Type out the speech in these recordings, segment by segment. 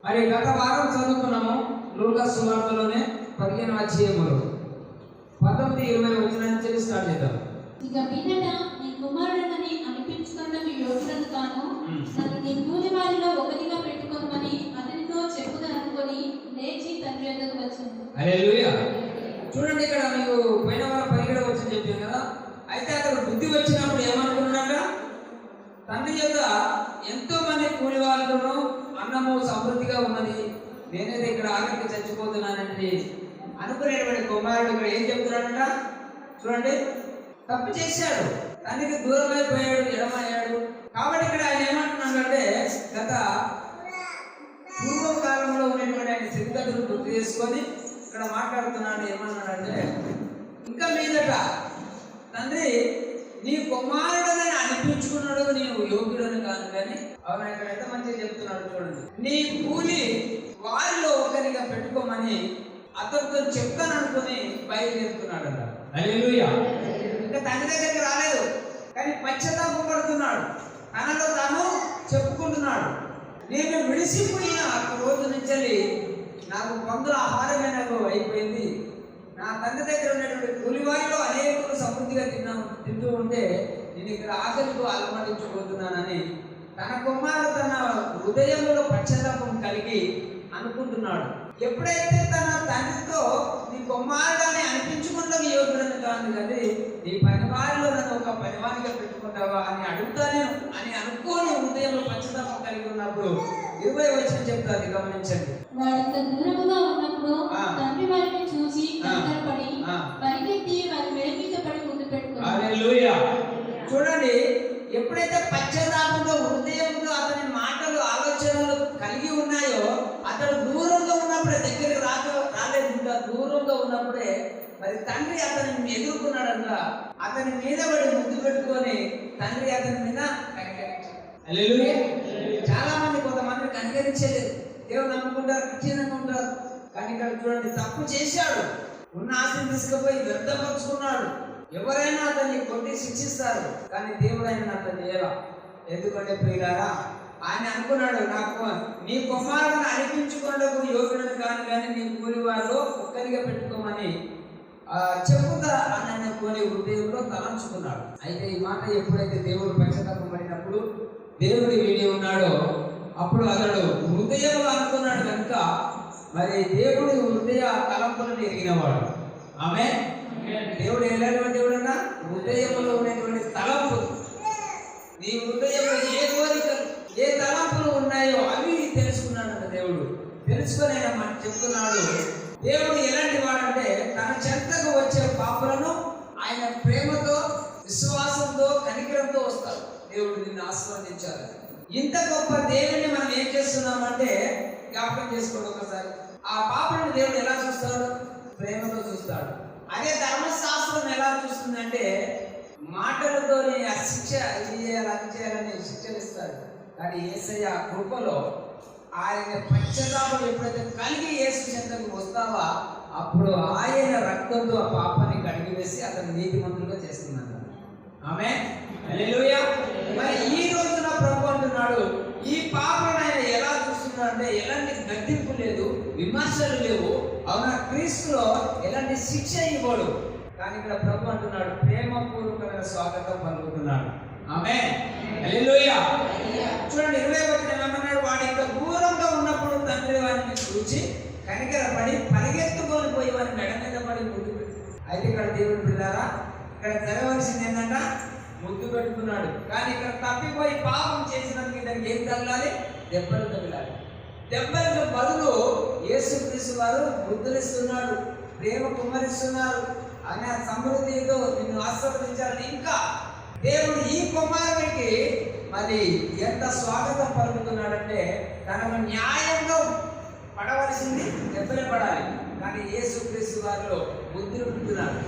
మరి గత వారం చదువుకున్నాము లూకా సువార్తలోనే 15వ అధ్యాయములో 19-20 వచనాన్ని నుంచి స్టార్ట్ చేద్దాం. ఇక మీదట నీ కుమారుడని అనిపించుకున్నవి యోగ్యులను కాను, నన్ను నీ కూలి వారిలో ఒకటిగా పెట్టుకోమని అతనితో చెప్పుదనుకొని లేచి తండ్రి వద్దకు వచ్చింది. హల్లెలూయా. చూడండి, ఇక్కడ మీకు పోయిన వారం 17వ వచనం చెప్పాను కదా. అయితే అతను బుద్ధి వచ్చినప్పుడు ఏమనుకున్నాక, తండ్రి యొక్క ఎంతో మంది కూలి వాళ్ళను అన్నము సమృద్ధిగా ఉన్నది, నేనేది ఇక్కడ ఆఖరికి చచ్చిపోతున్నానండి అనుకునేటువంటి కుమారుడు ఇక్కడ ఏం చెప్తున్నాడంట చూడండి. తప్పు చేశాడు, తండ్రికి దూరమైపోయాడు, ఎడమయ్యాడు. కాబట్టి ఇక్కడ ఆయన ఏమంటున్నాడంటే, గత పూర్వకాలంలో ఉన్నటువంటి ఆయన స్థితిగతులు గుర్తు చేసుకొని ఇక్కడ మాట్లాడుతున్నాడు. ఏమన్నాడంటే, ఇంకా మీదట తండ్రి నీ కుమారుడని అనిపించుకున్నాడు, నీవు యోగ్యుడని కాదు కానీ. అవునా, ఇక్కడ ఎంత మంచిగా చెప్తున్నాడు చూడండి. నీ కూలి వారిలో ఒకరిగా పెట్టుకోమని అతనితో చెప్తాను అనుకుని బయలుదేరుతున్నాడు. హల్లెలూయా. ఇంకా తండ్రి దగ్గరికి రాలేదు, కానీ పశ్చాత్తాపం పడుతున్నాడు, తనలో తాను చెప్పుకుంటున్నాడు. నేను విడిసిపోయిన రోజు నుంచి నాకు పొందుల ఆహారమే నాకు అయిపోయింది. నా తండ్రి దగ్గర ఉన్నటువంటి కూలివారిలో అనేకులు సమృద్ధిగా తింటూ ఉంటే నేను ఇక్కడ ఆకలితో అలమటించబోతున్నానని తన కుమారుడు తన హృదయంలో పశ్చాత్తాపం కలిగి అనుకుంటున్నాడు. ఎప్పుడైతే తన తండ్రితో నీ కుమారుడని అనిపించుకుంటావు యోగులను కాదు కానీ నీ పనివారిలో నన్ను ఒక పనివారిగా పెట్టుకుంటావా అని అడుగుతాను అని అనుకోని హృదయంలో పశ్చాత్తాపం కలిగి ఉన్నప్పుడు 20వ వచనం చెప్తాది, గమనించండి. వాడింత దూరముగా ఉన్నప్పుడు తండ్రి వారిని చూసి కనికరపడి పరిగెత్తి వారి మెడ మీద పడి ముందు పెట్టుకున్నాడు. హల్లెలూయా. చూడండి, ఎప్పుడైతే పశ్చాత్తాపంతో హృదయంతో అతని మాటలు ఆలోచనలు కలిగి ఉన్నాయో, అతడు దూరంగా ఉన్నప్పుడే, దగ్గరికి రాలేదు, ఇంకా దూరంగా ఉన్నప్పుడే మరి తండ్రి అతన్ని ఎదుర్కొన్నాడంట. అతని మీద పడి ముద్దు పెట్టుకొని తండ్రి అతని మీద కనికరించాడు. హల్లెలూయా. చాలా మంది కొంతమంది కనికరించలేదు, దేవుడు నమ్ముకుంటారు, కఠినంగా ఉంటారు. కానీ ఇక్కడ చూడండి, తప్పు చేశాడు, ఉన్న ఆశను తీసుకుపోయి వ్యర్థపరుచుకున్నాడు. ఎవరైనా అతన్ని కొట్టి శిక్షిస్తారు, కానీ దేవుడు ఆయన అతన్ని చేయాల. ఎందుకంటే ప్రియులారా, ఆయన అనుకున్నాడు, నాకు నీ కుమారుని అనిపించుకున్నకు యోగులను కాను కానీ నీ కూలి వారిలో ఒక్కరిగా పెట్టుకోమని చెప్పుతా అని అనుకుని హృదయంలో తలంచుకున్నాడు. అయితే ఈ మాట ఎప్పుడైతే దేవుడు పశ్చాత్తాపం పడినప్పుడు దేవుడి వీడి ఉన్నాడో అప్పుడు అతడు హృదయంలో అనుకున్నాడు కనుక మరి దేవుడు హృదయ తలంపులను ఎరిగినవాడు. ఆమె దేవుడు ఎలాంటి దేవుడు అన్నా, హృదయంలో ఉన్నటువంటి తలంపు, నీ హృదయంలో ఏ కోరికలు ఏ తలంపులు ఉన్నాయో అవి తెలుసుకున్నాడు దేవుడు. తెలుసుకొని ఆయన మనకు చెప్తున్నాడు, దేవుడు ఎలాంటి వాడంటే తన చెంతకు వచ్చే పాపులను ఆయన ప్రేమతో విశ్వాసంతో కనికరంతో వస్తాడు. దేవుడు నిన్ను ఆశీర్వదించాలి. ఇంత గొప్ప దేవుడిని మనం ఏం చేస్తున్నామంటే జ్ఞాపకం చేసుకోండి ఒకసారి. ఆ పాపులను దేవుడు ఎలా చూస్తాడు? ప్రేమతో చూస్తాడు. అదే ధర్మశాస్త్రం ఎలా చూస్తుందంటే మాటలతో శిక్ష ఇది చేయాలి అది చేయాలని శిక్షలు ఇస్తాడు. కానీ యేసయ్య కృపలో ఆయన పశ్చాత్తాపం ఎప్పుడైతే కలిగి యేసు చెంతకు వస్తావా అప్పుడు ఆయన రక్తంతో ఆ పాపాన్ని కడిగి వేసి అతను నీతిమంతులుగా చేస్తున్నాడు. ఆమె హల్లెలూయా. మరి ఈ రోజున ప్రభు అంటున్నాడు, ఈ పాపను ఆయన ఎలా చూస్తున్నాడు అంటే ఎలాంటి గద్దింపు లేదు, విమర్శలు లేవు. అవునా, క్రీస్తులో ఎలాంటి శిక్ష ఇవ్వడు. కానీ ఇక్కడ ప్రభు అంటున్నాడు, ప్రేమపూర్వకమైన స్వాగతం పలుకుతున్నాడు. ఆమె హల్లెలూయా. చూడండి 20వ వచనం ఏమన్నాడు, వాడు ఇంకా దూరంగా ఉన్నప్పుడు తండ్రి వారిని చూచి కనికరపడి పరిగెత్తుకొని పోయి వారి మెడ మీద పడి ముద్దు పెట్టి. అయితే ఇక్కడ దేవుడు పిల్లారా, ఇక్కడ జరగవలసింది ఏంటంట, ముద్దు పెట్టుకున్నాడు. కానీ ఇక్కడ తప్పిపోయి పాపం చేసినందుకు ఇతనికి ఏం తగలాలి? దెబ్బలు తగలాలి. దెబ్బలకు బదులు యేసుక్రీస్తు వారు ముద్దులిస్తున్నాడు, ప్రేమ కుమ్మరిస్తున్నారు. ఆయన సమృద్ధితో నిన్ను ఆశీర్వదించాలని ఇంకా దేవుడు ఈ కుమారుడికి మరి ఎంత స్వాగతం పలుకుతున్నాడంటే తనకు న్యాయంగా పడవలసింది దెబ్బలే పడాలి, కానీ కానీ యేసుక్రీస్తు వారిలో బుద్ధిని పుట్టినాడు.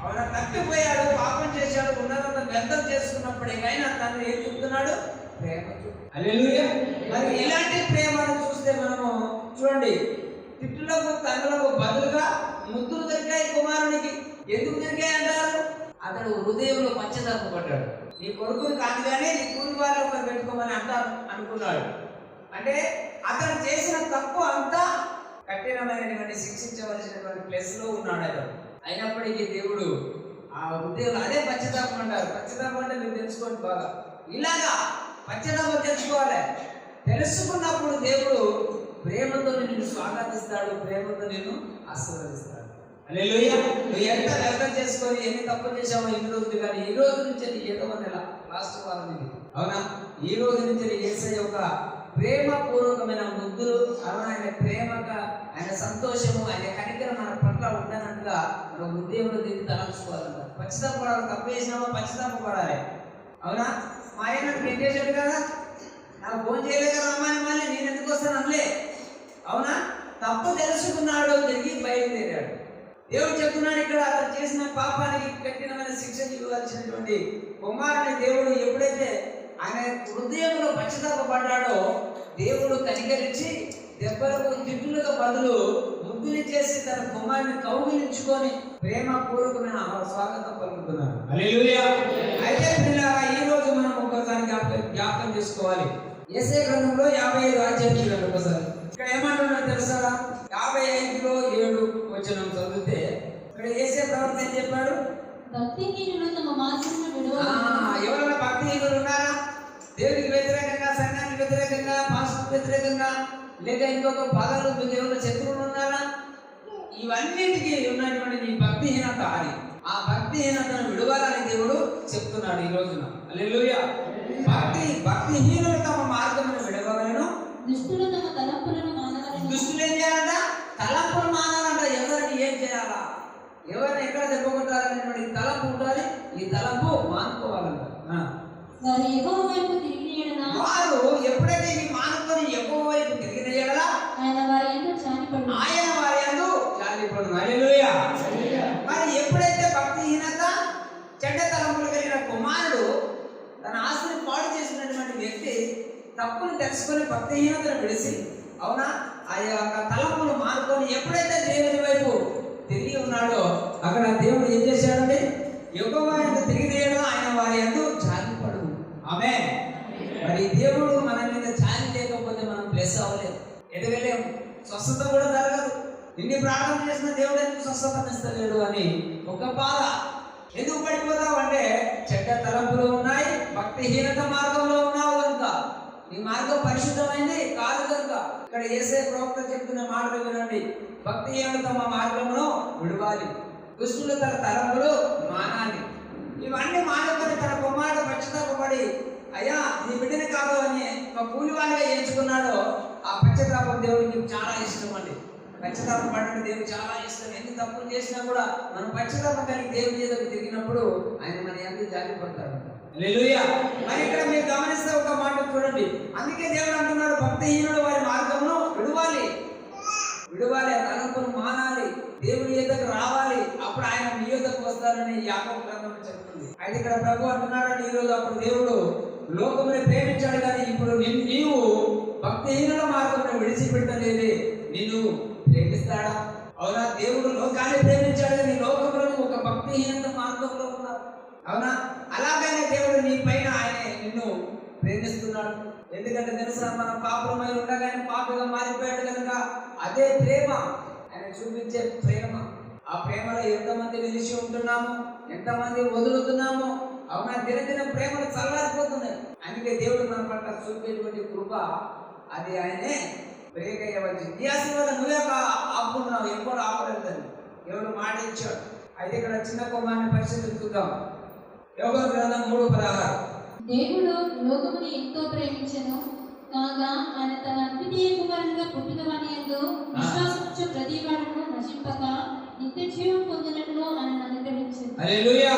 అవునా, తప్పిపోయాడు, పాపం చేశాడు, ఉన్నదంతా వ్యర్థం చేసుకున్నప్పటికైనా తండ్రి ఏం చెప్తున్నాడు? ప్రేమ. హల్లెలూయా. మరి ఇలాంటి ప్రేమను చూస్తే మనము చూడండి, తిట్టులకు తండ్రులకు బదులుగా ముద్దులు దొరికాయి కుమారునికి. ఎందుకు దొరికాయి అంటారు? అతడు హృదయంలో పశ్చాత్తాపపడ్డాడు. నీ కొడుకుని కాదు కానీ నీ కూలి వాళ్ళు ఒకరు పెట్టుకోమని అంటారు అనుకున్నాడు. అంటే అతను చేసిన తప్పు అంతా కఠినమైనటువంటి శిక్షించవలసినటువంటి ప్లేస్లో ఉన్నాడు అతను. అయినప్పటికీ దేవుడు ఆ హృదయంలో అదే పశ్చాత్తాపం అంటారు. పశ్చాత్తాపం అంటే మీరు తెలుసుకోండి బాగా. ఇలాగా పశ్చాత్తాపం తెలుసుకోవాలి. తెలుసుకున్నప్పుడు దేవుడు ప్రేమతో నిన్ను స్వాగతిస్తాడు, ప్రేమతో నిన్ను ఆశీర్వదిస్తాడు. హల్లెలూయా. నువ్వు ఎంత వ్యర్థం చేసుకొని ఎన్ని తప్పు చేసావో ఇన్ని రోజులు, కానీ ఈ రోజు నుంచి ఏదో నెల లాస్ట్ వారం ఇది, అవునా, ఈ రోజు నుంచి యేసయ్య యొక్క ప్రేమపూర్వకమైన ముద్దులు, అవునా, ఆయన ప్రేమగా, ఆయన సంతోషము, ఆయన కనికరం మన పట్ల ఉండనట్టుగా మన హృదయంలో దీన్ని తలంచుకోవాలంట. పశ్చాత్తాపడాలి. తప్పు చేసినామో పశ్చాత్తాపడాలి. అవునా, మా ఆయన ఏం చేశాడు కదా, నాకు ఫోన్ చేయలేదు కదా అమ్మాయి, మళ్ళీ నేను ఎందుకు వస్తాను అనలే. అవునా, తప్పు తెలుసుకున్నాడు, తిరిగి బయలుదేరాడు. దేవుడు చెప్తున్నాడు ఇక్కడ, అతను చేసిన పాపానికి కఠినమైన శిక్ష ఇవ్వాల్సినటువంటి కుమారుని దేవుడు ఎప్పుడైతే ఆయన హృదయంలో పశ్చాత్తాపడ్డాడో దేవుడు కనికరించి దెబ్బలకు తిట్టులకు బదులు ముద్దుని చేసి తన కుమారుని కౌగిలించుకొని ప్రేమపూర్వకమైన స్వాగతం పలుకుతున్నాడు. హల్లెలూయా. అయితే పిల్లరా, ఈ రోజు మనం ఒక్కసారి జ్ఞాపకం చేసుకోవాలి. యేసయ్య గ్రంథంలో 55 అధ్యాయం చూడండి ఒకసారి. ఇక్కడ ఏమంటున్నాడు తెలుసా? 55:7 చదివితే ఇక్కడ యేసయ్య ప్రవర్తన ఏం చెప్పాడు? భక్తిహీనులు తమ మార్గమును విడువగా. ఎవరైనా భక్తిహీనులు ఉన్నారా? దేవునికి వ్యతిరేకంగా, సంఘానికి వ్యతిరేకంగా, పాస్టర్కి వ్యతిరేకంగా, లేక ఇంకొక పదాలు మీకు ఎవరైనా శత్రువులు ఉన్నారా? ఇవన్నిటికీ ఉన్నటువంటి నీ భక్తిహీనత అని, ఆ భక్తిహీనతను విడవాలని దేవుడు చెప్తున్నాడు ఈ రోజున. హల్లెలూయా. భక్తిహీనులు తమ మార్గమును విడవగలను, దుష్టులు తమ తలంపులను మానవలను. దుష్టులు ఏం చేయాలంట? తలంపులు మానాలంట. ఎవరిని ఏం చేయాలా, ఎవరిని ఎక్కడ దెబ్బ కొట్టాలనేటువంటి తలంపు ఉండాలి. ఈ తలంపు మానుకోవాలంట. వారు యెహోవా వైపు తిరిగిన యెడల, వారు ఎప్పుడైతే ఈ మానుకొని యెహోవా వైపు తిరిగిన యెడల ఆయన వారి యందు జాలిపడును. ఆయన వారి యందు జాలిపడును. హల్లెలూయా. మరి ఎప్పుడైతే భక్తిహీనత, చెడ్డ తలంపులు కలిగిన కుమారుడు తన ఆస్తిని పాడు చేసినటువంటి వ్యక్తి తప్పును తెలుసుకొని భక్తిహీనతను విడిచి, అవునా, ఆ యొక్క తలంపులు మానుకొని ఎప్పుడైతే దేవుని వైపు తిరిగి ఉన్నాడో అక్కడ దేవుడు ఏం చేశాడంటే యెహోవా యందు తిరిగి ఆయన వారి యందు జాలిపడును. ఆమేన్. మరి దేవుడు మన మీద జాలి లేకపోతే మనం బ్లెస్ అవ్వలేము, ఎదగలేము, స్వస్థత కూడా జరగదు. ఇన్ని ప్రార్థన చేసిన దేవుడు ఎందుకు స్వస్థత ఇస్తలేడు అని ఒక బాధ. ఎందుకు పడిపోతావు అంటే చెడ్డ తలంపులు ఉన్నాయి, భక్తిహీనత మార్గంలో ఉన్నావు కనుక. నీ మార్గం పరిశుద్ధమైంది కాదు కనుక. ఇక్కడ యేసయ్య ప్రవక్త చెప్తున్న మాటలు వినండి. భక్తిహీనులు తమ మార్గమును విడవాలి, దుష్టులు తన తలంపులు మానాలి. ఇవన్నీ మానుకొని తన కుమారుడు పశ్చాత్తాపడి, అయ్యా నీ బిడ్డని కాదు అని ఒక కూలివాడిగా ఎంచుకున్నాడో ఆ పశ్చాత్తాపం దేవుడికి చాలా ఇష్టం అండి. పశ్చాత్తాపం పడడం దేవుడికి చాలా ఇష్టం. ఎన్ని తప్పులు చేసినా కూడా మనం పశ్చాత్తాపం కలిగి దేవుడి మీదకి తిరిగినప్పుడు ఆయన మన ఎంత జాలిపడతాడు. హల్లెలూయా. మరి ఇక్కడ మీరు గమనిస్తే ఒక మాట చూడండి. అందుకే దేవుడు అంటున్నాడు, భక్తిహీనుడు వారి మార్గమును విడవాలి, తలంపును మానాలి, దేవుడి యొద్దకు రావాలి, అప్పుడు ఆయన మీ యొద్దకు వస్తారని యాకోబు గ్రంథం చెప్తుంది. అయితే ఇక్కడ ప్రభు అంటున్నాడు, ఈ రోజు అప్పుడు దేవుడు లోకముని ప్రేమించాడు, కానీ ఇప్పుడు నీవు భక్తిహీనుల మార్గమును విడిచిపెట్టలేదే, నిన్ను ప్రేమిస్తాడా? అవునా, దేవుడు లోకాన్ని ప్రేమించాడు, నీ లోకంలో ఒక భక్తిహీనత మార్గంలో ఉన్నారు. అవునా, అలాగైనా దేవుడు నీ పైన ఆయన నిన్ను ప్రేమిస్తున్నాడు. ఎందుకంటే తెలుసా, మనం పాపమై ఉండగానే పాపగా మారిపోయాడు కనుక అదే ప్రేమ, ఆయన చూపించే ప్రేమ. ఆ ప్రేమలో ఎంతమంది నిలిచి ఉంటున్నాము, ఎంతమంది వదులుతున్నాము. అవునా, దినదిన ప్రేమలు చల్లారిపోతున్నాయి. అందుకే దేవుడు మన పట్ల చూపేటువంటి కృప, అది ఆయనే బ్రేక్ అయ్యవచ్చు. ఈ ఆశీర్వాదం నువ్వే ఆపుకున్నావు, ఎప్పుడు ఆపలేదని దేవుడు మాట ఇచ్చాడు. అయితే ఇక్కడ చిన్న కుమారుని పరిస్థితి చూద్దాం. యోబు గ్రంథం 3:16. దేవుడు లోకముని ఎంతో ప్రేమించెను కాగా ఆయన తన అద్వితీయ కుమారునిగా పుట్టినవాని యందు విశ్వాసముంచు ప్రతివాడును నశింపక నిత్య జీవం పొందినట్లు ఆయన అనుగ్రహించెను. హల్లెలూయా.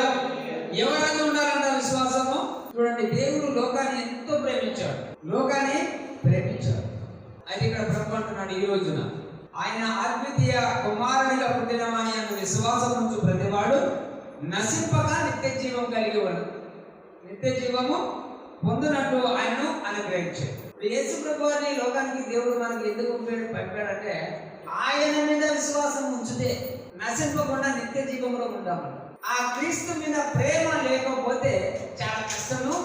ఎవరైనా ఉండాలంట విశ్వాసము. చూడండి, దేవుడు లోకాన్ని ఎంతో ప్రేమించాడు, లోకాన్ని ప్రేమించాడు. అయితే ఇక్కడ ప్రభు అంటున్నాడు, ఈ రోజున ఆయన అద్వితీయ కుమారుని విశ్వాసం ఉంచు ప్రతివాడు నశింపక నిత్య జీవం కలిగి ఉన్నాడు. నిత్య జీవము పొందినట్టు ఆయనను అనుగ్రహించాడు. యేసు ప్రభువుని లోకానికి దేవుడు మనకి ఎందుకు పంపాడంటే ఆయన మీద విశ్వాసం ఉంచితే నశింపకుండా నిత్య జీవంలో ఉంటాము. ఆ క్రీస్తు మీద ప్రేమ లేకపోతే చాలా కష్టము,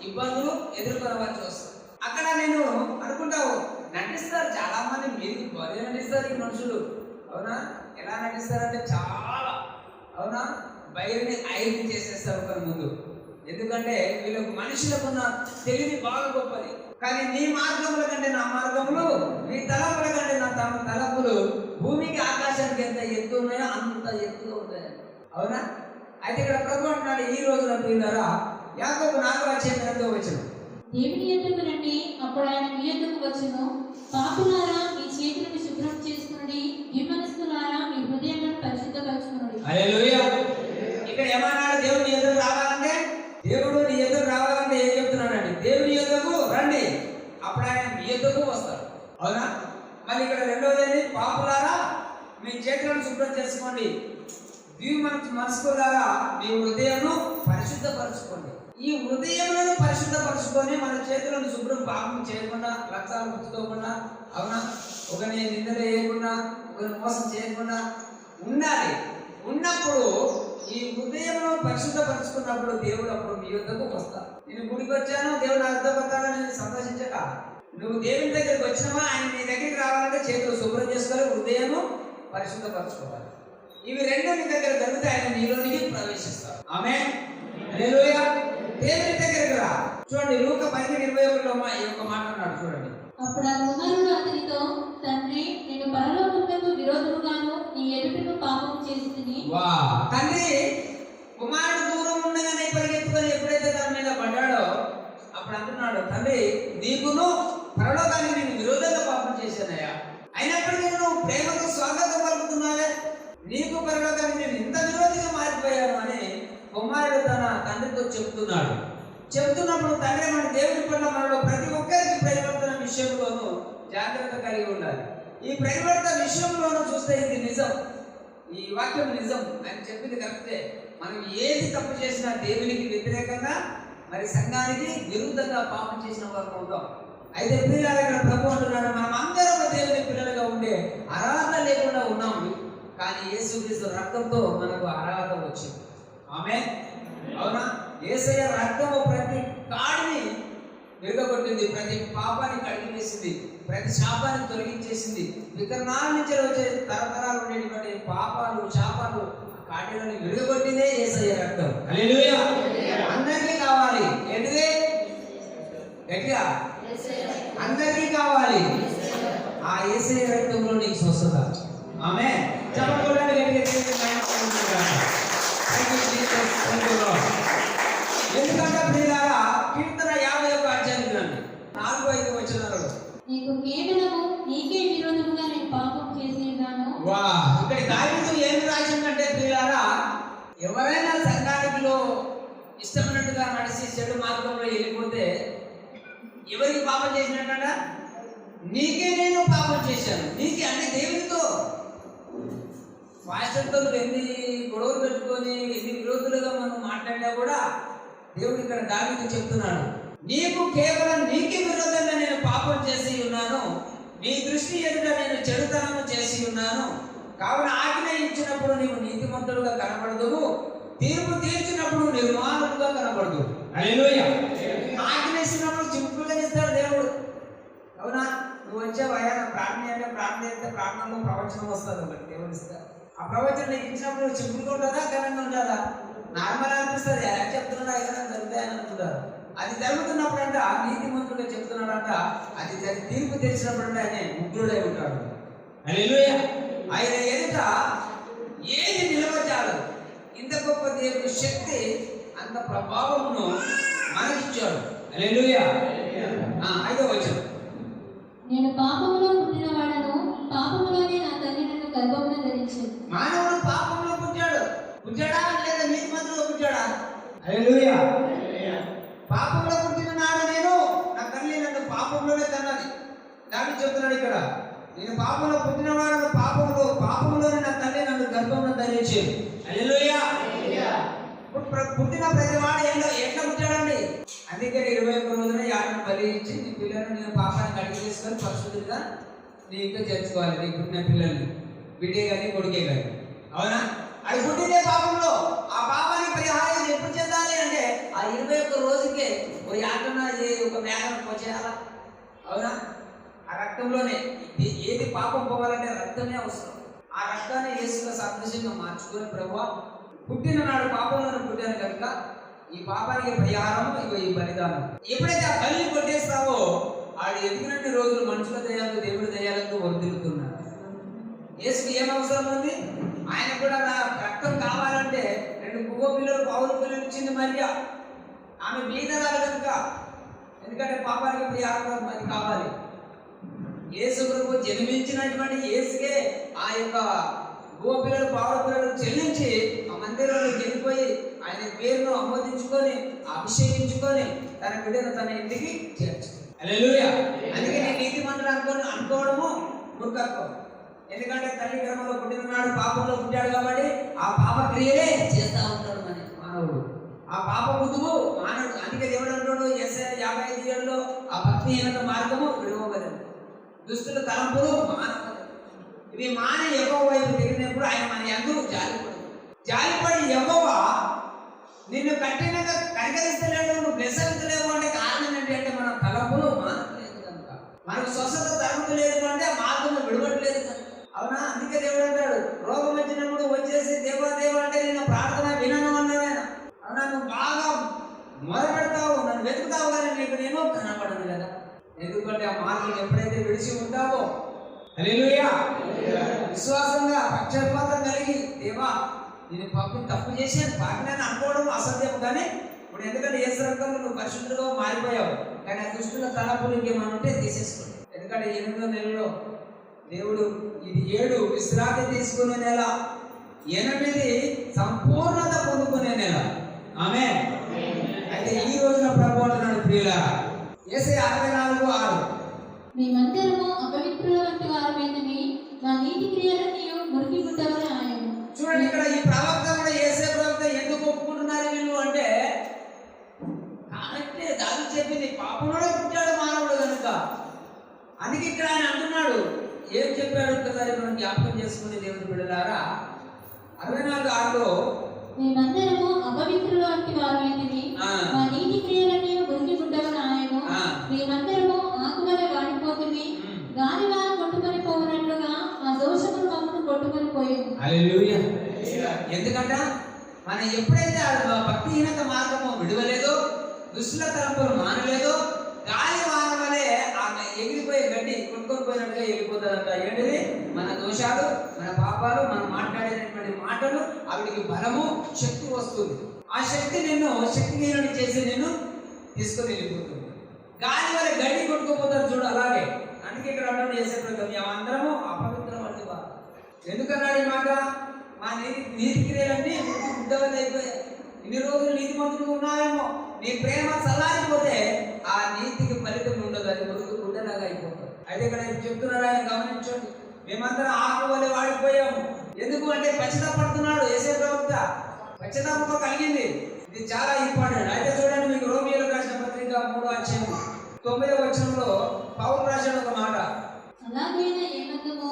ఇబ్బందులు ఎదుర్కొనవలసి వస్తుంది. అక్కడ నేను అనుకుంటావు, నటిస్తారు చాలా మంది, మీరు భలే నటిస్తారు ఈ మనుషులు. అవునా? ఎలా నటిస్తారంటే చాలా, అవునా, బయలుని ఐదు చేసేస్తారు ఒకరి ముందు. ఎందుకంటే వీళ్ళకు మనుషులకున్న తెలివి బాగా గొప్పది. కానీ నీ మార్గముల కంటే నా మార్గములు, నీ తలపుల కంటే నా తలపులు భూమికి ఆకాశానికి ఎంత ఎత్తు ఉన్నాయో అంత ఎత్తుగా ఉంటాయి. అవునా? అయితే ఇక్కడ ప్రభు అంటున్నాడు, ఈ రోజున ప్రియులారా, యాకోబు 4:8 వచ్చును, దేవుని యొద్దకు రండి, అప్పుడు ఆయన మీ యొద్దకు వచ్చును. పాపులారా మీ చేతులను శుభ్రం చేసుకుని, విమనస్తులారా మీ హృదయాలను పరిశుద్ధపరచుకునుడి. హల్లెలూయా. ఇక్కడ ఏమన్నాడు? దేవుని ఎదురు రావాలంటే, దేవుడు నీ ఎదురు రావాలంటే ఏం చెప్తున్నాడండి? దేవుని యొద్దకు రండి, అప్పుడు ఆయన మీ యొద్దకు వస్తాడు. అవునా? మళ్ళీ ఇక్కడ రెండోది, పాపులారా మీ చేతులను శుభ్రం చేసుకోండి, మనసులారా మీ హృదయము పరిశుద్ధపరచుకోండి. ఈ హృదయములను పరిశుద్ధపరచుకొని మన చేతులను శుభ్రం, పాపం చేయకుండా, లక్షాలు పుచ్చుకోకుండా, అవునా, ఒకరిని నిందలు వేయకుండా, ఒకరిని మోసం చేయకుండా ఉండాలి. ఉన్నప్పుడు ఈ హృదయంలో పరిశుద్ధపరచుకున్నప్పుడు దేవుడు అప్పుడు మీ యొద్దకు వస్తాడు. నేను గుడికి వచ్చాను, దేవుడు అర్థపడతాడని నేను సంతోషించక, నువ్వు దేవుని దగ్గరికి వచ్చినావా, ఆయన నీ దగ్గరికి రావాలంటే చేతులు శుభ్రం చేసుకోవాలి, హృదయము పరిశుద్ధపరచుకోవాలి. ఇవి రెండు నీ దగ్గర దొరికితే ఆయన నీలోనికి ప్రవేశిస్తాడు. ఆమేన్. హల్లెలూయా. దేవుని దగ్గరికి రా. చూడండి, లూకా 10:21లో ఈ యొక్క మాట అన్నాడు. చూడండి, అప్పుడు ఆ కుమారుడు అతనితో, తండ్రి, నేను పరలోకమునకు విరోధముగాను నీ ఎదుటను పాపం చేసితిని. తండ్రి కుమారుడు దూరం ఉండగానే పరిగెత్తుకొని ఎప్పుడైతే దాని మీద పడ్డాడో అప్పుడు అంటున్నాడు, తండ్రి నీకును పరలోకానికి నేను విరోధంగా పాపం చేశానయ్యా, అయినప్పటికీ నువ్వు ప్రేమతో స్వాగతం పలుకుతున్నావే, నీకు పరలోకానికి నేను ఇంత విరోధిగా మారిపోయాను అని కుమారుడు తన తండ్రితో చెప్తున్నాడు. చెప్తున్నప్పుడు తండ్రి మన దేవుని పట్ల మనలో ప్రతి ఒక్కరికి పరివర్తన విషయంలోనూ జాగ్రత్త కలిగి ఉండాలి. ఈ పరివర్తన విషయంలోనూ చూస్తే ఇది నిజం, ఈ వాక్యం నిజం, ఆయన చెప్పింది కరెక్టే. మనం ఏది తప్పు చేసినా దేవునికి వ్యతిరేకంగా, మరి సంఘానికి విరుద్ధంగా పాపం చేసిన వారు ఉంటాం. అయితే పిల్లల ఇక్కడ ప్రభు అంటున్నాడు, మనం అందరం దేవుని పిల్లలుగా ఉండే అర్హత లేకుండా ఉన్నాము, కానీ యేసుక్రీస్తు రక్తంతో మనకు అర్హత వచ్చింది. ఆమేన్. అవునా? యేసయ్య రక్తము ప్రతి కాడిని విరగొట్టింది, ప్రతి పాపాన్ని కడిగివేసింది, ప్రతి శాపాన్ని తొలగించేసింది. వికరణాల నుంచి వచ్చే తరతరాలు ఉండేటువంటి పాపాలు, శాపాలు, కాటిని విరగొట్టిందే యేసయ్య రక్తం. హల్లెలూయా. అందరికీ కావాలి. ఏంటిది? గట్టిగా అందరికీ కావాలి. ఆ యేసయ్య రక్తంలో నీకు స్వస్థత. ఆమేన్. చెప్పకూడదు ఎందుకంటే ప్రియులారా, కీర్తన 51:4-5 4-5 నీకు కేవలము నీకే విరోధముగా నేను పాపం చేసి ఉన్నాను. ఇక్కడ దావీదు ఏం రాసిందంటే ప్రియులారా, ఎవరైనా సంఘానికిలో ఇష్టమైనట్టుగా నడిచి చెడు మార్గంలో వెళ్ళిపోతే ఎవరికి పాపం చేసినట్ట? నీకే నేను పాపం చేశాను. నీకే అంటే దేవునితో, పాస్టర్తో ఎన్ని గొడవలు పెట్టుకొని ఎన్ని విరోధులుగా మనం మాట్లాడినా కూడా దేవుడు ఇక్కడ దావీదు చెప్తున్నాడు, నీకు కేవలం నీకే విరోధంగా నేను పాపం చేసి ఉన్నాను, నీ దృష్టి ఎదుట నేను చెడుతనము చేసి ఉన్నాను, కావున ఆజ్ఞ ఇచ్చినప్పుడు నీవు నీతిమంతుడుగా కనబడదు, తీర్పు తీర్చినప్పుడు నిర్మాణుడుగా కనబడదు. హల్లెలూయా. ఆజ్ఞ ఇచ్చినప్పుడు సింపుల్గా ఇస్తాడు దేవుడు. అవునా? నువ్వు వచ్చావయ్యా, నా ప్రార్థన అంటే ప్రార్థన చేస్తే ప్రార్థనలో ప్రవచనం వస్తుంది, ఒకటి దేవుడు ఇస్తాడు. ఆ ప్రవచనం నీకు ఇచ్చినప్పుడు సింపుల్గా ఉంటుందా, ఘనంగా ఉంటుందా? నార్మల్ అనిపిస్తుంది, ఎలా చెప్తున్నాడు అయినా జరుగుతాయని అనుకుంటారు. అది జరుగుతున్నప్పుడు అంట నీతిమంతుడుగా చెప్తున్నాడంట, అది తీర్పు తెచ్చినప్పుడు అంటే ఆయన ఉగ్రుడై ఉంటాడు. హల్లెలూయా. ఆయన ఎదుట ఏది నిలవచాడు. ఇంత గొప్ప దేవుని శక్తి, అంత ప్రభావమును మనకిచ్చాడు. హల్లెలూయా. 5వ వచనం, నేను పాపములో పుట్టిన వాడను, పాపములోనే నా తల్లి నన్ను గర్భమున ధరించింది. మానవుడు పాపంలో పుట్టాడా లేదా నీతిమంతులో పుట్టాడా? హల్లెలూయా. పాపంలో పుట్టిన నాడు నేను, నా తల్లి నన్ను పాపంలోనే కన్నది. దాన్ని చెప్తున్నాడు ఇక్కడ, నేను పాపంలో పుట్టిన వాడను, పాపంలోనే నా తల్లి నన్ను గర్భంలో ధరించింది. వచ్చేది. హల్లెలూయా. పుట్టిన ప్రతివాడు ఎట్లా పుట్టాడండి? అందుకే 21 రోజున యాగం బలి ఇచ్చి నీ పిల్లలను నేను పాపాన్ని కడిగి చేసుకొని పరిశుద్ధంగా నీ ఇంట్లో చేర్చుకోవాలి. నీ పుట్టిన పిల్లల్ని బిడ్డే కానీ కొడుకే కానీ, అవునా? అది పుట్టిందే పాపంలో. ఆ పాపానికి పరిహారం ఎప్పుడు చేద్దాలి అంటే ఆ 21 రోజుకే ఓ యాగన ఒక మేఘను పోచేయాలా, అవునా? ఆ రక్తంలోనే ఏది పాపం పోవాలంటే రక్తమే అవసరం. ఆ రక్తాన్ని యేసుగా సదృశ్యంగా మార్చుకొని ప్రభువా పుట్టిన నాడు పాపంలో పుట్టాను కనుక ఈ పాపానికి పరిహారం ఇగో ఈ బలిదానం. ఎప్పుడైతే ఆ బలిని కొట్టేస్తావో ఆడు ఎదిగినన్ని రోజులు మనుషుల దయాలకు దేవుడి దయాలకు వర్ధిల్లుతున్నాడు. యేసుకి ఏం అవసరం ఉంది? ఆయన కూడా నా రక్తం కావాలంటే 2 పువ్వు పిల్లలు పావుల పిల్లలు ఇచ్చింది మరియా. ఆమె బీదరాలు కనుక, ఎందుకంటే పాపానికి పరిహారం అది కావాలి. యేసు ప్రభు జన్మించినటువంటి యేసుకే ఆ యొక్క గోవ పిల్లలు పావుల పిల్లలు చెల్లించి ఆ మందిరంలో వెళ్ళిపోయి ఆయన పేరును ఆమోదించుకొని అభిషేకించుకొని తన బిడ్డను తన ఇంటికి చేర్చుకుంది. హల్లెలూయా. అందుకే నేను నీతిమంతుడు అనుకోవడము మూర్ఖత్వం. ఎందుకంటే తల్లి గర్భంలో పుట్టిన నాడు పాపంలో పుట్టాడు కాబట్టి ఆ పాప క్రియలే చేస్తా ఉంటాడు మన మానవుడు. ఆ పాప బుద్ధువు మానవుడు. అందుకే దేవుడు అంటాడు యెషయా 55:7లో ఆ భక్తిహీనత మార్గము విడవబడింది, దుష్టుల తలంపులు మానవదు. ఇవి మాని యెహోవా వైపు తిరిగినప్పుడు ఆయన మన యందు జాలిపడి యెహోవా నిన్ను కఠినంగా కనికరిస్తలేడు, నువ్వు బ్లెస్సించలేవు అంటే కారణం ఏంటంటే మన తలంపులు మానట్లేదు కనుక, మనకు స్వస్థత జరుగుతలేదు అంటే ఆ మార్గం విడవట్లేదు కనుక, అవునా? అందుకే దేవుడు అంటాడు రోగం వచ్చినప్పుడు వచ్చేసి దేవా దేవా అంటే నేను ప్రార్థన వినను అన్నాడు ఆయన. అవునా? నువ్వు బాగా మొరపెడతావు, నన్ను వెతుకుతావు కానీ నీకు నేను కనపడను కదా. ఎందుకంటే ఆ మార్గం ఎప్పుడైతే విడిచి ఉంటావో, హల్లెలూయా, విశ్వాసంగా పక్షపాతం కలిగి దేవా నేను తప్పు చేశాను పాపినని అనుకోవడం అసత్యం. కానీ ఇప్పుడు ఎందుకంటే యేసు రక్తంలో నువ్వు పరిశుద్ధులుగా మారిపోయావు, కానీ ఆ దుష్టుల తలపులు ఇంకేమన్నా ఉంటే తీసేసుకోండి. ఎందుకంటే 8వ నెలలో దేవుడు ఇది 7 విశ్రాంతి తీసుకునే నెల, 8 సంపూర్ణత పొందుకునే నెల. ఆమేన్. అయితే ఈ రోజున ప్రభువు అంటున్నాడు ప్రియులారా, యెషయా 64:6 మేమందరము అపవిత్రుల వంటి వారమైందని మా నీతి క్రియలన్నీ మురికి గుడ్డవలె ఆయను. చూడండి, ఇక్కడ ఈ ప్రవక్త కూడా యేసే ప్రవక్త ఎందుకు ఒప్పుకుంటున్నారు వీళ్ళు అంటే, కాబట్టి దాని చెప్పింది పాపంలో పుట్టాడు మానవుడు కనుక. అందుకే ఇక్కడ ఆయన అంటున్నాడు, ఏం చెప్పాడు ఒకసారి మనం జ్ఞాపకం చేసుకునే దేవుని బిడ్డలారా. 64:6లో మేమందరము అపవిత్రుల వంటి వారమైందని మా నీతి క్రియలన్నీ మురికి గుడ్డవలె ఆయను. మేమందరము ఆకువలె వాడిపోతుంది, గాలి వాన కొట్టుకొని పోవునట్లుగా మా దోషములు మమ్మల్ని కొట్టుకొని పోయింది. హల్లెలూయా. ఎందుకంట మనం ఎప్పుడైతే భక్తిహీనత మార్గము విడవలేదో, దుష్టుల తలంపులు మానలేదో, గాలి వాన వలె ఆమె ఎగిరిపోయే గడ్డి కొట్టుకొని పోయినట్టుగా వెళ్ళిపోతుందంట. ఏంటిది? మన దోషాలు, మన పాపాలు, మనం మాట్లాడేటటువంటి మాటలు, వాటికి బలము, శక్తి వస్తుంది. ఆ శక్తి నిన్ను శక్తిహీనుడి చేసి నిన్ను తీసుకొని వెళ్ళిపోతుంది. గాలి వల్ల గడ్డి కొట్టుకుపోతారు చూడు, అలాగే. అందుకే ఇక్కడ అన్నాడు యేసు ప్రభు, మేమందరము అపవిత్రం వంటి వారు. ఎందుకన్నాడు ఈ మాట? మా నీతి క్రియలన్నీ ఉద్దవలు అయిపోయాయి. ఇన్ని రోజులు నీతిమంతులు ఉన్నావేమో, నీ ప్రేమ చల్లారిపోతే ఆ నీతికి ఫలితం ఉండదు, అది మురుగు గుడ్డలాగా అయిపోతుంది. అయితే ఇక్కడ చెప్తున్నాడు ఆయన, గమనించండి, మేమందరం ఆకు వలె వాడిపోయాము. ఎందుకు అంటే పశ్చాత్తాపడుతున్నాడు యేసే ప్రవక్త, పశ్చాత్తాపం కలిగింది. ఇది చాలా ఇంపార్టెంట్. అయితే చూడండి, మీకు రోమియోలకు రాసిన పత్రిక 3:9 పౌలు రాసిన ఒక మాట, అలాగైనా ఏమందుము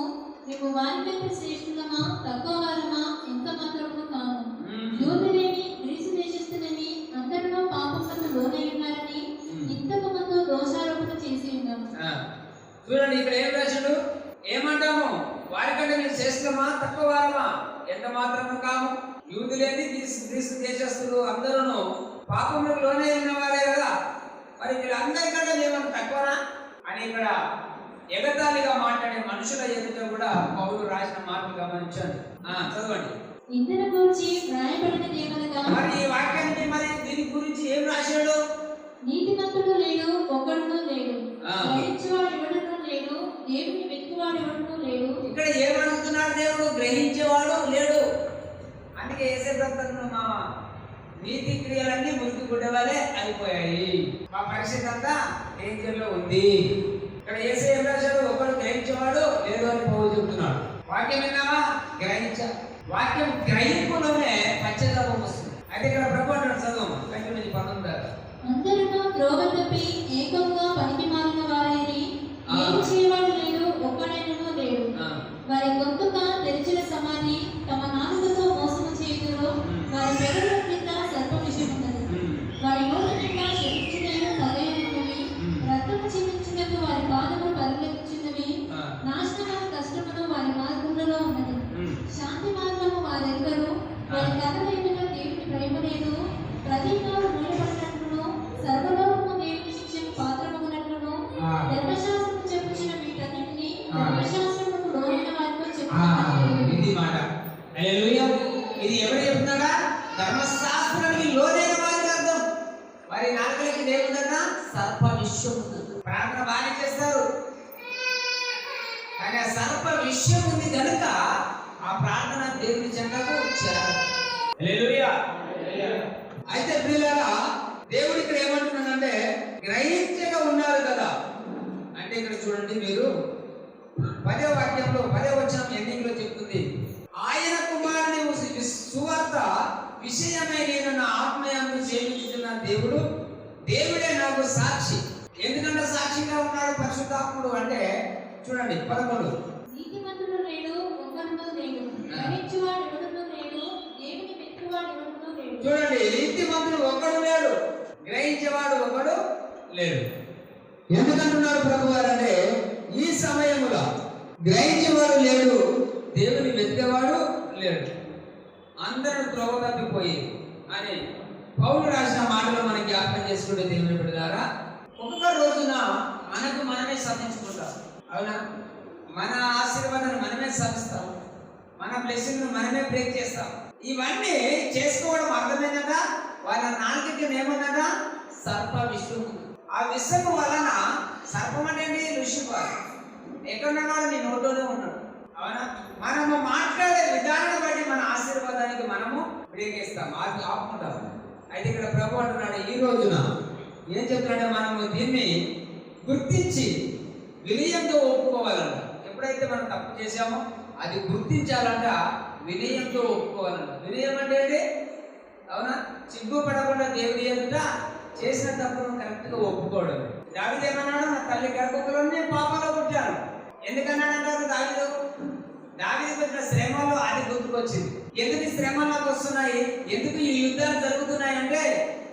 మేము వారికంటే శ్రేష్ఠులమా తక్కువ వారమా ఎంత మాత్రము కాము. యూదులేమి గ్రీసు దేశస్థులేమి అందరిలో పాపములకు లోనై ఉన్నారని ఇంతకు ముందు దోషారోపణ చేసి ఉన్నాము. చూడండి ఇక్కడ ఏం రాశాడు? ఏమంటాము? వారికంటే మేము శ్రేష్ఠులమా తక్కువ వారమా ఎంత మాత్రము కాము. యూదులేని గ్రీసు దేశస్థులు అందరూ పాపములకు లోనై ఉన్నవారే కదా, మరి వీళ్ళందరికంటే మేమన్నా తక్కువనా అని ఇక్కడ ఎగతాళిగా మాట్లాడే మనుషుల ఎదుట కూడా పౌలు రాసిన మాటలు గమనించండి. చదవండి. ఇందును గురించి వ్రాయబడినది ఏమనగా, మరి ఈ వాక్యానికి మరి దీని గురించి ఏం రాశాడు? నీతిమంతుడు లేడు, ఒక్కడునూ లేడు, గ్రహించేవాడు ఎవడునూ లేడు, దేవుని వెతుకువాడు ఎవడునూ లేడు. ఇక్కడ ఏమడుగుతున్నాడు దేవుడు? గ్రహించేవాడు లేడు. అందుకే యేసే భక్తులను మా నీతి క్రియలన్నీ మురికి గుడ్డవలే అయిపోయాయి, మా పరిస్థితి అంతా డేంజర్లో ఉంది. ఇక్కడ యేసే ఏం రాశాడు? ఒకడు గ్రహించేవాడు లేడు అని పౌలు చెప్తున్నాడు. వాక్యం విన్నావా? గ్రహించా. వాక్యం గ్రహింపులోనే పశ్చాత్తాపం వస్తుంది. అయితే ఇక్కడ ప్రభు అంటాడు, చదువు 19 అందరూ త్రోవ తప్పి ఏకంగా పనికి మారిన వారిని ఏమి చేయవాడు లేడు, ఒక్కడైనను లేడు. వారి గొంతుక తెరిచిన సమాధి, తమ నాలుకతో మోసము చేయుదురు. వారి పెదవుల క్రింద సర్ప విషం ఉన్నది. వారి నోట నిండా శపించుటయు పగయున్నవి. రక్తము చిందించుటకు వారి పాదములు పరిగెత్తుచున్నవి. నాశనము కష్టమును వారి మార్గములలో ఉన్నది. శాంతి మార్గము వారెరుగరు. వారి కథల ఎదుట దేవుని ప్రేమ లేదు. ప్రతివారు మూలపడినట్లును సర్వలోకము దేవుని శిక్షకు పాత్రమగునట్లును ధర్మశాస్త్రము చెప్పుచిన వీటన్నిటిని ధర్మశాస్త్రముకు లోనైన వారితో చెప్పుచున్నాడు. ఇది మాట. హల్లెలూయా. ఇది ఎవరు చెప్తున్నాడా? ధర్మశాస్త్రానికి లోనైన వారికి అర్థం. వారి నాలుకలకి దేవుడన్నా సర్ప విషయం ఉంది. ప్రార్థన బాగా చేస్తారు, కానీ ఆ సర్ప విషయం ఉంది కనుక ఆ ప్రార్థన దేవుని చెంతకు చేరాలి. హల్లెలూయా. అయితే ప్రియులారా, దేవుడు ఇక్కడ ఏమంటున్నాడంటే గ్రహించగా ఉన్నారు కదా అంటే, ఇక్కడ చూడండి మీరు 10వ వాక్యంలో 10వ వచనం ఎండింగ్ లో చెప్తుంది, ఆయన కుమారుని సువార్త విషయమై నేను నా ఆత్మయందు సేవించుతున్న దేవుడే నాకు సాక్షి. ఎందుకంటే సాక్షిగా ఉన్నాడు పరిశుద్ధాత్ముడు అంటే, చూడండి 11 నీతిమంతుడు లేడు, ఒక్కడునూ లేడు. గ్రహించువాడు ఎవడునూ లేడు, దేవుని వెతుకువాడు ఎవడునూ లేడు. చూడండి, నీతిమంతుడు ఒక్కడు లేడు, గ్రహించేవాడు ఒక్కడు లేడు. ఎందుకంటున్నాడు ప్రభు గారు అంటే, ఈ సమయంలో గ్రహించేవాడు లేడు, దేవుని వెతికేవాడు లేడు, అందరూ త్రోవ తప్పిపోయి అని పౌలు రాసిన మాటలు మనం జ్ఞాపకం చేసుకుంటే దేవుని బిడ్డలారా, ఒక్కొక్క రోజున మనకు మనమే సాధించుకుంటాం. అవునా? మన ఆశీర్వాదాన్ని మనమే సాధిస్తాం, మన బ్లెస్సింగ్ మనమే బ్రేక్ చేస్తాం. ఇవన్నీ చేసుకోవడం అర్థమైనదా? వాళ్ళ నాలుగుకి ఏమన్నదా? సర్ప విషయం. ఆ విషము వలన సర్పం అంటే ఋషిపాలు ఎక్కడున్నాడు? నీ నోట్లోనే ఉన్నాడు. అవునా? మనము మాట్లాడే విధానం బట్టి మన ఆశీర్వాదానికి మనము బ్రేక్ ఇస్తాం, ఆపుకుంటాం. అయితే ఇక్కడ ప్రభు అంటున్నాడు, ఈ రోజున ఏం చెప్తున్నాడంటే మనము దీన్ని గుర్తించి వినయంతో ఒప్పుకోవాలంట. ఎప్పుడైతే మనం తప్పు చేశామో అది గుర్తించాలంట, వినయంతో ఒప్పుకోవాలంట. వినయం అంటే ఏంటి? అవునా? సిగ్గుపడకుండా దేవుని ఎదుట చేసిన తప్పును కరెక్ట్ గా ఒప్పుకోవడం. దావీదు ఏమన్నాడు? నా తల్లి గర్భంలో నేను పాపంలో పుట్టాను. ఎందుకన్నాడంటారు దావీదు? దావీదుకు వచ్చిన శ్రమలో అది గుర్తుకొచ్చింది. ఎందుకు ఈ శ్రమలు నాకు వస్తున్నాయి, ఎందుకు ఈ యుద్ధాలు జరుగుతున్నాయి అంటే,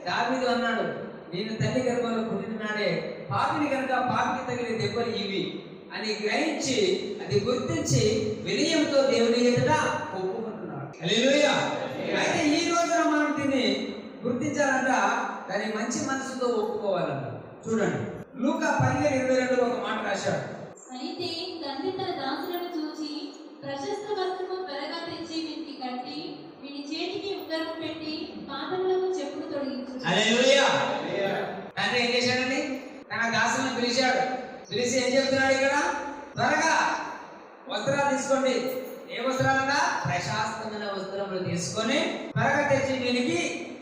దావీదు అన్నాడు, నేను తల్లి గర్భంలో పుట్టిన నాడే పాపిని కనుక పాపికి తగిలే దెబ్బలు ఇవి అని గ్రహించి అది గుర్తించి వినయంతో దేవుని ఎదుట ఒప్పుకుంటున్నాడు. హల్లెలూయా. అయితే ఈ రోజున మనం దీన్ని గుర్తించాలంట, దాన్ని మంచి మనసుతో ఒప్పుకోవాలంట. చూడండి, లూకా 15:22 ఒక మాట రాశాడు. అయితే తండ్రి తన దాసులను చూచి ప్రశస్త వస్త్రము త్వరగా తెచ్చి వీరికి కట్టి వీని చేతికి ఉంగరం పెట్టి పాదములకు చెప్పులు తొడిగించు. హల్లెలూయా. తండ్రి ఏం చేశాడండి? తన దాసులను పిలిచాడు. పిలిచి ఏం చెప్తున్నాడు ఇక్కడ? త్వరగా వస్త్రాలు తీసుకోండి. ఏ వస్త్రాలన్నా? ప్రశాస్తమైన వస్త్రములు తీసుకొని త్వరగా తెచ్చి వీనికి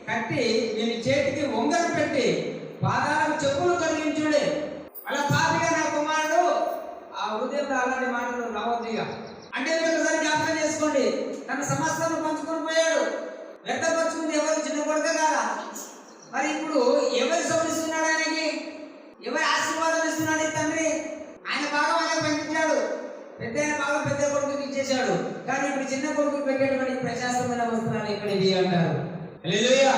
కట్టి వీని చేతికి ఉంగరం పెట్టి పాదాలకు చెప్పులు తొలగించుడే. అలా పాపిగా నా కుమారుడు ఆ హృదయంలో అలాంటి మాటలు రావద్దుగా అంటే, ఒకసారి జ్ఞాపకం చేసుకోండి, తన సమస్తను పంచుకొని పోయాడు. వ్యర్థపరుచుకుంది ఎవరు? చిన్న కొడుక కాదా? మరి ఇప్పుడు ఎవరు సౌరిస్తున్నాడు? ఆయనకి ఎవరి ఆశీర్వాదం ఇస్తున్నాడు? తండ్రి ఆయన భాగం ఆయన పంపించాడు, పెద్ద భాగం పెద్ద కొడుకుకి ఇచ్చేశాడు. కానీ ఇప్పుడు చిన్న కొడుకు పెట్టేటువంటి ప్రశాస్తమైన వస్త్రాలు ఇక్కడ ఇది అంటారు. హల్లెలూయా.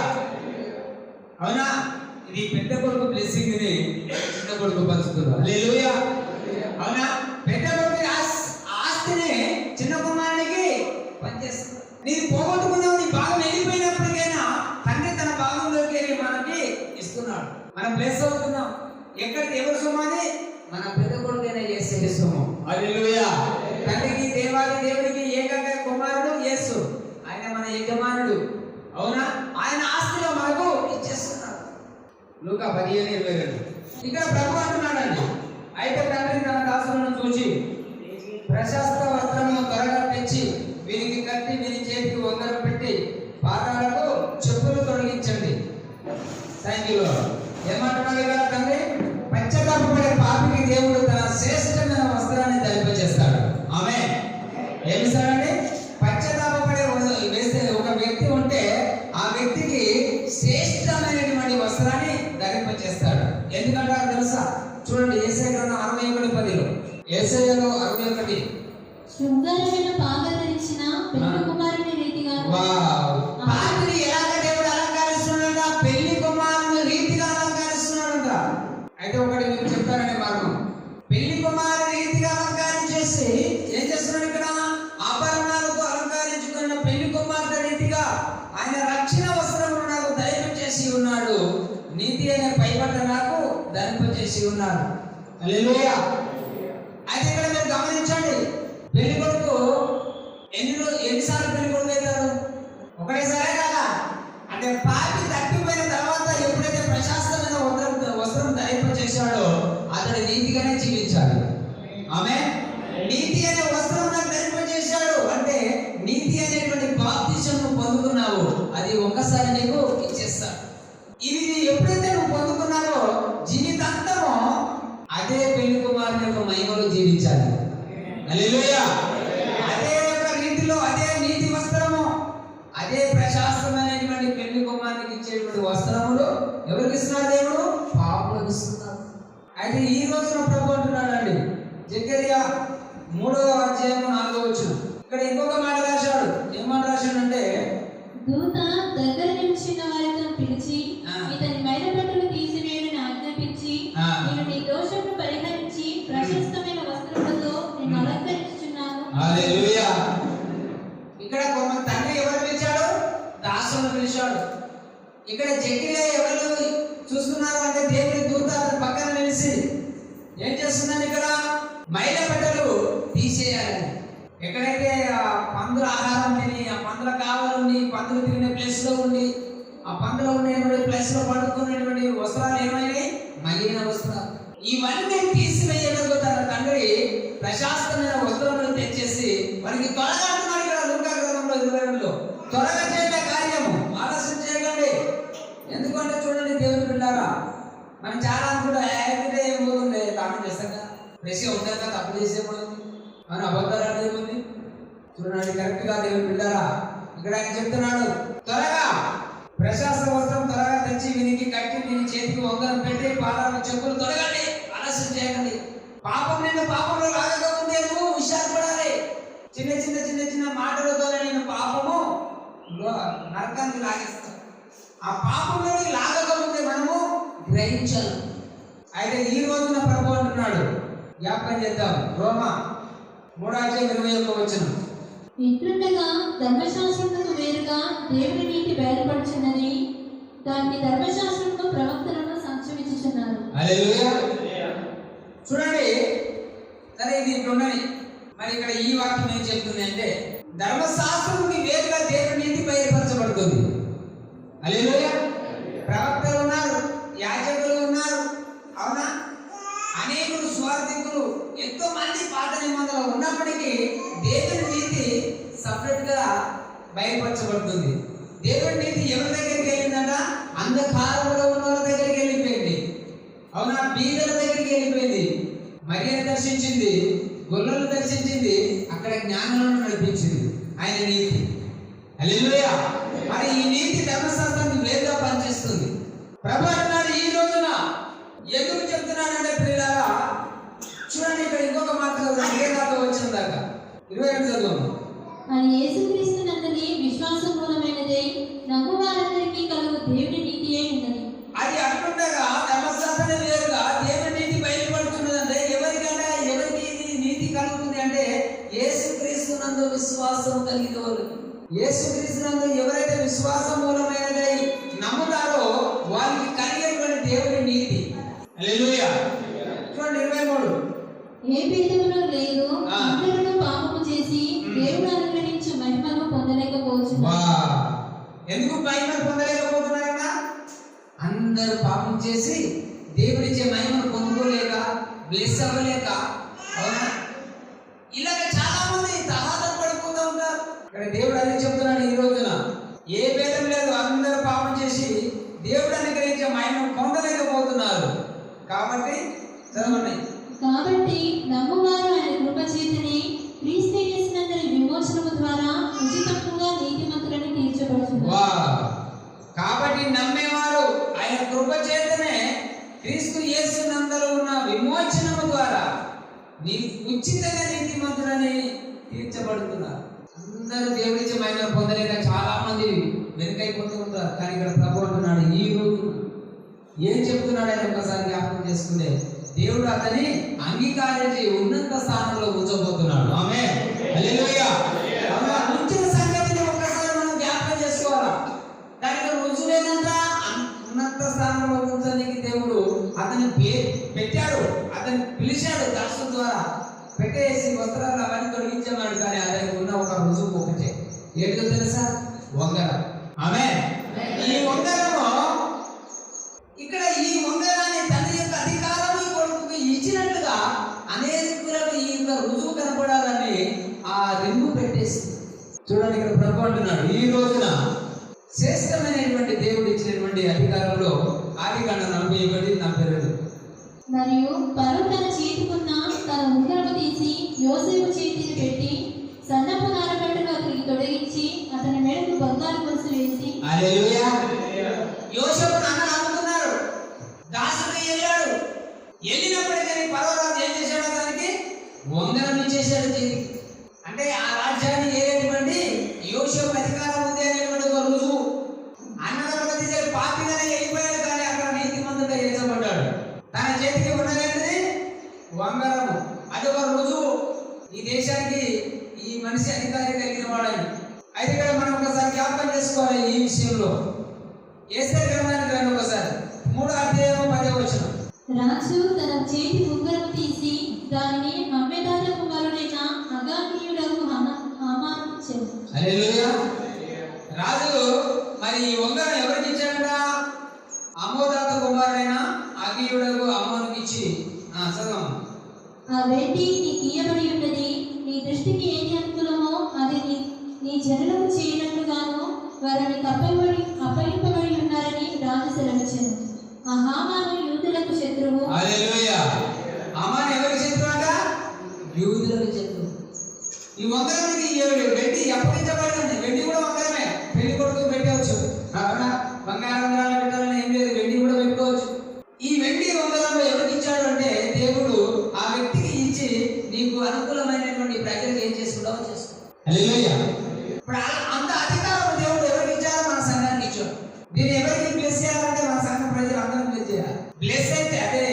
అవునా? ఇది పెద్ద కొడుకు బ్లెస్సింగ్ ని చిన్న కొడుకు పంచుతున్నారు. హల్లెలూయా. అవునా? పెద్ద కొడుకు ఆస్తిని చిన్న కుమారునికి పనిచేస్తుంది. నీది పోగొట్టుకున్నావు, నీ భాగం వెళ్ళిపోయినప్పటికైనా తండ్రి తన భాగంలోకి మనకి ఇస్తున్నాడు. మనం బ్లెస్ అవుతున్నాం. ఎక్కడికి ఎవరు సొమ్మాది? మన పెద్ద కొడుకైనా యేసు సొమ్ము. హల్లెలూయా. తండ్రికి దేవుడికి ఏకైక కుమారుడు యేసు. ఆయన మన యజమానుడు. అవునా? ఆయన ఆస్తిలో మనకు ఇచ్చేస్తున్నాడు. లూకా 15:22 ఇక్కడ ప్రభు అంటున్నాడండి, అయితే తండ్రి తన దాసులను చూచి ప్రశస్త వస్త్రము త్వరగా తెచ్చి వీరికి కట్టి వీరి చేతికి ఉంగరం పెట్టి పాదాలకు చెప్పులు తొలగించండి. Thank you. ఏమంటున్నాడు కదా తండ్రి? పశ్చాత్తాపపడే పాపికి దేవుడు తన శ్రేష్టమైన వస్త్రాన్ని ధరింపజేస్తాడు. ఆమేన్. ఏమిస్తాడండి? పశ్చాత్తాపపడే వావ్. పాపిని ఎలాగ దేవుడు అలంకరిస్తున్నాడంట? పెళ్లి కుమారుని రీతిగా అలంకరిస్తున్నాడంట. అయితే ఒకటి మీకు చెప్తానండి మార్గం. పెళ్లి కుమారుని రీతిగా అలంకరించేసి ఏం చేస్తున్నాడు ఇక్కడ? ఆభరణాలతో అలంకరించుకున్న పెళ్లి కుమార్తె రీతిగా ఆయన రక్షణ వస్త్రములు నాకు ధరింపచేసి ఉన్నాడు, నీతి అనే పైబట్ట నాకు ధరింపచేసి ఉన్నాడు. హల్లెలూయా. అయితే ఇక్కడ మీరు గమనించండి, పెళ్లి కొడుకు ఎన్నిసార్లు పెళ్లి కొడుకు అవుతారు? ఒకటేసారే కదా. అంటే పాపి తప్పిపోయిన తర్వాత ఎప్పుడైతే ప్రశాస్తమైన వస్త్రం ధరింపచేశాడో అతడు నీతిగానే జీవించాడు. ఆమె నీతి అనే వస్త్రం నాకు ధరింపచేశాడు అంటే నీతి అనేటువంటి బాప్తిజం పొందుకున్నావు, అది ఒక్కసారి నీకు ఇచ్చేస్తాడు. ఇవి ఎప్పుడైతే నువ్వు పొందుకున్నావో జీవితాంతము అదే పెళ్లి కుమారుని యొక్క మహిమలో జీవించాలి. హల్లెలూయా. అదే యొక్క రీతిలో అదే నీతి వస్త్రము, అదే ప్రశాస్తమైనటువంటి పెళ్లి కుమారునికి ఇచ్చేటువంటి వస్త్రములు ఎవరికి ఇస్తున్నాడు? దేవుడు పాపులకు ఇస్తున్నాడు. అయితే ఈ రోజున ప్రభు అంటున్నాడండి, జకర్యా 3వ అధ్యాయం 4వ వచనం. ఇక్కడ ఇంకొక మాట రాశాడు. ఏం మాట రాశాడంటే, దూత దగ్గర నిలిచిన వారితో పిలిచి ఇతని మైలబట్టలు తీసివేయని ఆజ్ఞాపించి నేను నీ దోషమును పరిహరించి ప్రశస్తమైన వస్త్రములతో నేను అలంకరించుచున్నాను. హల్లెలూయా. ఇక్కడ కొంత తండ్రి ఎవరు పిలిచాడు? దాసులను పిలిచాడు. ఇక్కడ జకర్యా ఎవరు చూస్తున్నారు అంటే దేవుని దూత అతని పక్కన నిలిచి ఏం చేస్తుందని ఇక్కడ మైలబట్టలు తీసేయాలని. ఎక్కడైతే ఆ పందుల ఆహారం తిని, ఆ పందుల కావాలని పందులు తిరిగిన ప్లేస్ లో ఉండి, ఆ పందులో ఉండేటువంటి ప్లేస్ లో పడుకునేటువంటి వస్త్రాలు ఏమైనాయి? మలిన వస్త్రాలు. ఇవన్నీ తీసివేయడంతో తన తండ్రి ప్రశాస్తమైన వస్త్రములు తెచ్చేసి వారికి త్వరగా అంటున్నాడు. ఇక్కడ లూకా గ్రంథంలో 22లో త్వరగా చేసే కార్యము, ఆలస్యం చేయకండి. ఎందుకంటే చూడండి దేవుని బిడ్డారా, మనం చాలా అనుకుంటా ఏమిటే ఏం పోతుంది కామెంట్ చేస్తాం కదా, ప్రెస్గా ఉంటాం కదా, తప్పు చేసేపోతుంది అని అబద్ధాలు ఏముంది చూడండి. కరెక్ట్ గా దేవుని బిడ్డారా, ఇక్కడ ఆయన చెప్తున్నాడు, త్వరగా ప్రశాస్త వస్త్రం త్వరగా తెచ్చి వీనికి కట్టి వీని చేతికి వంగరం పెట్టి పాదాలకు చెప్పులు తొడగండి, ఆలస్యం చేయకండి. పాపం నిన్ను పాపంలో లాగకముందే నువ్వు విషాదపడాలి. చిన్న చిన్న చిన్న చిన్న మాటలతోనే నేను పాపము నరకానికి లాగేస్తాను. ఆ పాపంలో లాగకముందే మనము గ్రహించాలి. అయితే ఈ రోజున ప్రభు అంటున్నాడు, జ్ఞాపకం చేద్దాం. రోమా 3:21 వచనం. ఇట్లుండగా ధర్మశాస్త్రములకు వేరుగా దేవుని నీతి బయలుపడుచున్నది, దాన్ని ధర్మశాస్త్రము ప్రవక్తలను సంక్షేమించుచున్నారు. హల్లెలూయా. చూడండి, సరే ఇది ఇట్లున్నది. మరి ఇక్కడ ఈ వాక్యం ఏం చెప్తుంది అంటే ధర్మశాస్త్రముకి వేరుగా దేవుని నీతి బయలుపరచబడుతుంది. హల్లెలూయా. ప్రవక్తలు ఉన్నారు, యాజకులు ఉన్నారు, అవునా? అనేకులు స్వార్థికులు ఎంతో మంది పాత నిబంధనలు ఉన్నప్పటికీ దేవుని నీతి సపరేట్ గా బయలుపరచబడుతుంది. దేవుని నీతి ఎవరి దగ్గరికి వెళ్ళిందంట? అంధకారంలో ఉన్న వాళ్ళ దగ్గరికి వెళ్ళిపోయింది, అవునా? బీదల దగ్గరికి వెళ్ళిపోయింది, మరియను దర్శించింది, గొర్రెలను దర్శించింది, అక్కడ జ్ఞానాలను నడిపించింది ఆయన నీతి. హల్లెలూయా. మరి ఈ నీతి ధర్మశాస్త్రానికి వేరుగా పనిచేస్తుంది. ప్రభు అంటున్నాడు ఈ రోజున. ఎందుకు చెప్తున్నాడంటే ప్రియులారా, చూడండి ఇక్కడ ఇంకొక మాట వచ్చిన దాకా 22 చదువు. అని యేసుక్రీస్తు నందలి విశ్వాసం మూలమైనదే నమ్ము వారందరికీ కలుగు దేవుని నీతి అయి ఉన్నది. అది అట్లుండగా ధర్మశాస్త్రం వేరుగా దేవుని నీతి బయలుపడుతున్నదంటే ఎవరికి నీతి కలుగుతుంది అంటే యేసుక్రీస్తు నందు విశ్వాసం కలిగిన వాళ్ళు. యేసుక్రీస్తు నందు ఎవరైతే విశ్వాసం మూలమైనదై నమ్ముతారో వారికి కలిగేటువంటి దేవుని నీతి. హల్లెలూయా. చూడండి 23. ఏ భేదములు లేదు, అందరూ పాపము చేసి దేవుడు అనుగ్రహించు మహిమను పొందలేకపోతున్నారు. ఎందుకు మహిమను పొందలేకపోతున్నారన్నా? అందరూ పాపం చేసి దేవుడిచ్చే మహిమను పొందుకోలేక, బ్లెస్ అవ్వలేక, అవునా? ఇలాగ చాలా మంది తహాదం పడిపోతూ ఉంటారు. ఇక్కడ దేవుడు అదే చెప్తున్నాడు ఈ రోజున, ఏ భేదం లేదు, అందరూ పాపం చేసి దేవుడు అనుగ్రహించే మహిమను పొందలేకపోతున్నారు. కాబట్టి చదవండి. కాబట్టి నమ్మువారు ఆయన కృప చేతనే క్రీస్తు యేసునందలి విమోచనము ద్వారా ఉచితముగా నీతిమంతులని తీర్చబడుతున్నారు. కాబట్టి నమ్మేవారు ఆయన కృప చేతనే క్రీస్తు యేసునందలి ఉన్న విమోచనము ద్వారా ఉచితంగా నీతిమంతులని తీర్చబడుతున్నారు. అందరూ దేవుడిచ్చే మహిమ పొందలేక చాలా మంది వెనుకైపోతూ ఉంటారు. కానీ ఇక్కడ ప్రభు అంటున్నాడు, ఈ రోజు ఏం చెప్తున్నాడు అని ఒకసారి జ్ఞాపకం చేసుకుంటే, దేవుడు అతని అంగీకరించి ఉన్నత స్థానంలో ఉంచబోతున్నాడు. ఆమేన్, హల్లెలూయా. ఉంచిన సంగతిని ఒక్కసారి మనం జ్ఞాపకం చేసుకోవాలా. దానికి రుజువు ఏంటంటే ఉన్నత స్థానంలో ఉంచడానికి దేవుడు అతని పెట్టాడు, అతన్ని పిలిచాడు. దాసు ద్వారా పెట్టేసి వస్త్రాలు అవన్నీ తొలగించేవాడు. కానీ అతనికి ఉన్న ఒక రుజువు ఒకటే, ఏంటో తెలుసా? వంగరం. ఆమేన్. ఈ వంగరము ఇక్కడ ఈ వంగరాన్ని తండ్రి యొక్క అధికారం ఈ కొడుకుకి ఇచ్చినట్లుగా అనేకులకు ఈ యొక్క రుజువు కనపడాలని ఆ రింగు పెట్టేసి చూడండి. ఇక్కడ ప్రభు అంటున్నాడు, ఈ రోజున శ్రేష్టమైనటువంటి దేవుడు ఇచ్చినటువంటి అధికారంలో ఆదికాండం 41:42 మరియు ఫరో తన చేతికున్న తన ఉంగరము తీసి యోసేపు చేతిని పెట్టి సన్నపు నారకట్టను అతనికి తొలగించి అతని మెడకు బంగారు గొలుసు వేసి. హల్లెలూయా. యోసేపు నాన్న నమ్ముకున్నాడు, దాసుడికి వెళ్ళాడు. వెళ్ళినప్పటికీ ఫరో రాజు ఏం చేశాడు? అతనికి వంగరం ఇచ్చేశాడు చేతికి. అంటే ఆ రాజ్యాన్ని ఏలేటువంటి యోసేపు అధికారం ఉంది అనేటువంటి ఒక రుజువు. అన్నదమ్ముల తీసే పాపిగానే వెళ్ళిపోయాడు, కానీ అక్కడ నీతిమంతుడిగా ఎంచబడ్డాడు. తన చేతికి ఉన్నదేంటిది? వంగరము. అది ఒక రుజువు, ఈ దేశానికి ఈ మనిషి అధికారి కలిగిన వాడని. అయితే ఇక్కడ మనం ఒకసారి జ్ఞాపకం చేసుకోవాలి ఈ విషయంలో. ఎస్తేరు గ్రంథానికి రండి ఒకసారి, 3:10 రాజు తన చేతి ఉంగరము తీసి దానిని హమ్మెదాత కుమారుడైన అగాగీయుడకు హామానుకు ఇచ్చాడు. హల్లెలూయా. రాజు మరి ఈ ఉంగరం ఎవరికి ఇచ్చాడట? అమ్మోదాత కుమారుడైన అగీయుడకు అమ్మోనుకి ఇచ్చి చదవం. ఆ వెండి నీకు ఇయ్యబడి ఉన్నది, నీ దృష్టికి ఏది అనుకూలమో అది నీ జనులకు చేయనట్లుగాను వారిని అప్పగింపబడి ఉన్నారని రాజు సెలవిచ్చాడు. ఆ హామాను యూదులకు శత్రువు. హల్లెలూయా. హామాను ఎవరికి శత్రువు అంట? యూదులకు శత్రువు. ఈ వంగరానికి వెండి అప్పగించబడింది. వెండి కూడా వంగరమే, పెళ్లి కొడుకు పెట్టవచ్చు. బంగారం వంగరాలు పెట్టాలని ఏం లేదు, వెండి కూడా పెట్టుకోవచ్చు. ఈ వెండి వంగరంలో ఎవరికి ఇచ్చాడు అంటే దేవుడు ఆ వ్యక్తికి ఇచ్చి నీకు అనుకూలమైనటువంటి ప్రజలకు ఏం చేసుకుంటావో చేసుకో. హల్లెలూయా. ఇప్పుడు అంత అధికారం దేవుడు ఎవరికి ఇచ్చారో మన సంఘానికి ఇచ్చాడు. దీన్ని ఎవరికి బ్లెస్ చేయాలంటే మన సంఘ ప్రజలు అందరూ బ్లెస్ చేయాలి. బ్లెస్ అయితే అదే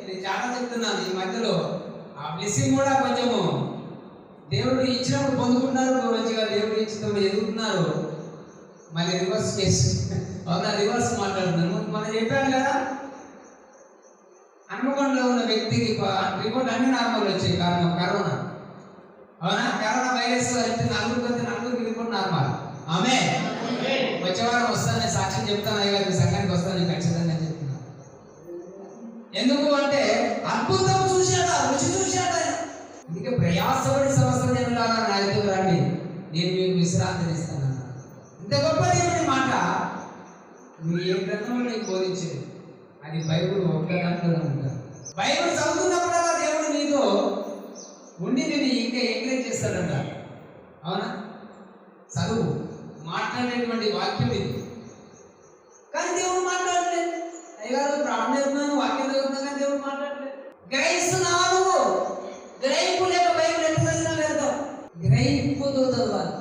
నేను చాలా చెప్తున్నాను, ఈ మధ్యలో ఆ బ్లెస్సింగ్ కూడా కొంచెము దేవుడు ఇచ్చినప్పుడు పొందుకుంటున్నారు, మంచిగా దేవుడు ఇచ్చినప్పుడు ఎదుగుతున్నారు, మళ్ళీ రివర్స్ చేసి రివర్స్ మాట్లాడుతున్నాను. మనం చెప్పాను కదా, హన్మకొండలో ఉన్న వ్యక్తికి రిపోర్ట్ అన్ని నార్మల్ వచ్చాయి. కరోనా, అవునా? కరోనా వైరస్ అయితే నలుగురికి రిపోర్ట్ నార్మల్. ఆమేన్. వచ్చే వారం వస్తాను, నేను సాక్ష్యం చెప్తాను. అయ్యా మీ సంఘానికి వస్తాను, నేను ఖచ్చితంగా చెప్తున్నాను. ఎందుకు అంటే అద్భుతం చూశాడు, రుచి చూశాడు. అందుకే ప్రయాసపడి సమస్త జనులారా నా ఎదుగు రండి, నేను మీకు విశ్రాంతిని ఇస్తాను. ఇంత గొప్ప దేవుని మాట నువ్వు ఏ గ్రంథంలో నీకు బోధించేది అది బైబుల్ ఒక్క దాంట్లో ఉంటారు. బైబుల్ చదువుతున్నప్పుడల్లా దేవుడు నీతో ఉండి నేను ఇంకా ఎంకరేజ్ చేస్తాడంట. అవునా? చదువు, మాట్లాడేటువంటి వాక్యం ఇది. కానీ దేవుడు మాట్లాడలేదు. అయ్యగారు ప్రాణం వాక్యం చదువుతున్నా కానీ దేవుడు మాట్లాడలేదు. గ్రహిస్తున్నావు నువ్వు? గ్రహింపు లేక బైబుల్ ఎంత చదివినా లేదు. గ్రహింపుతో చదవాలి.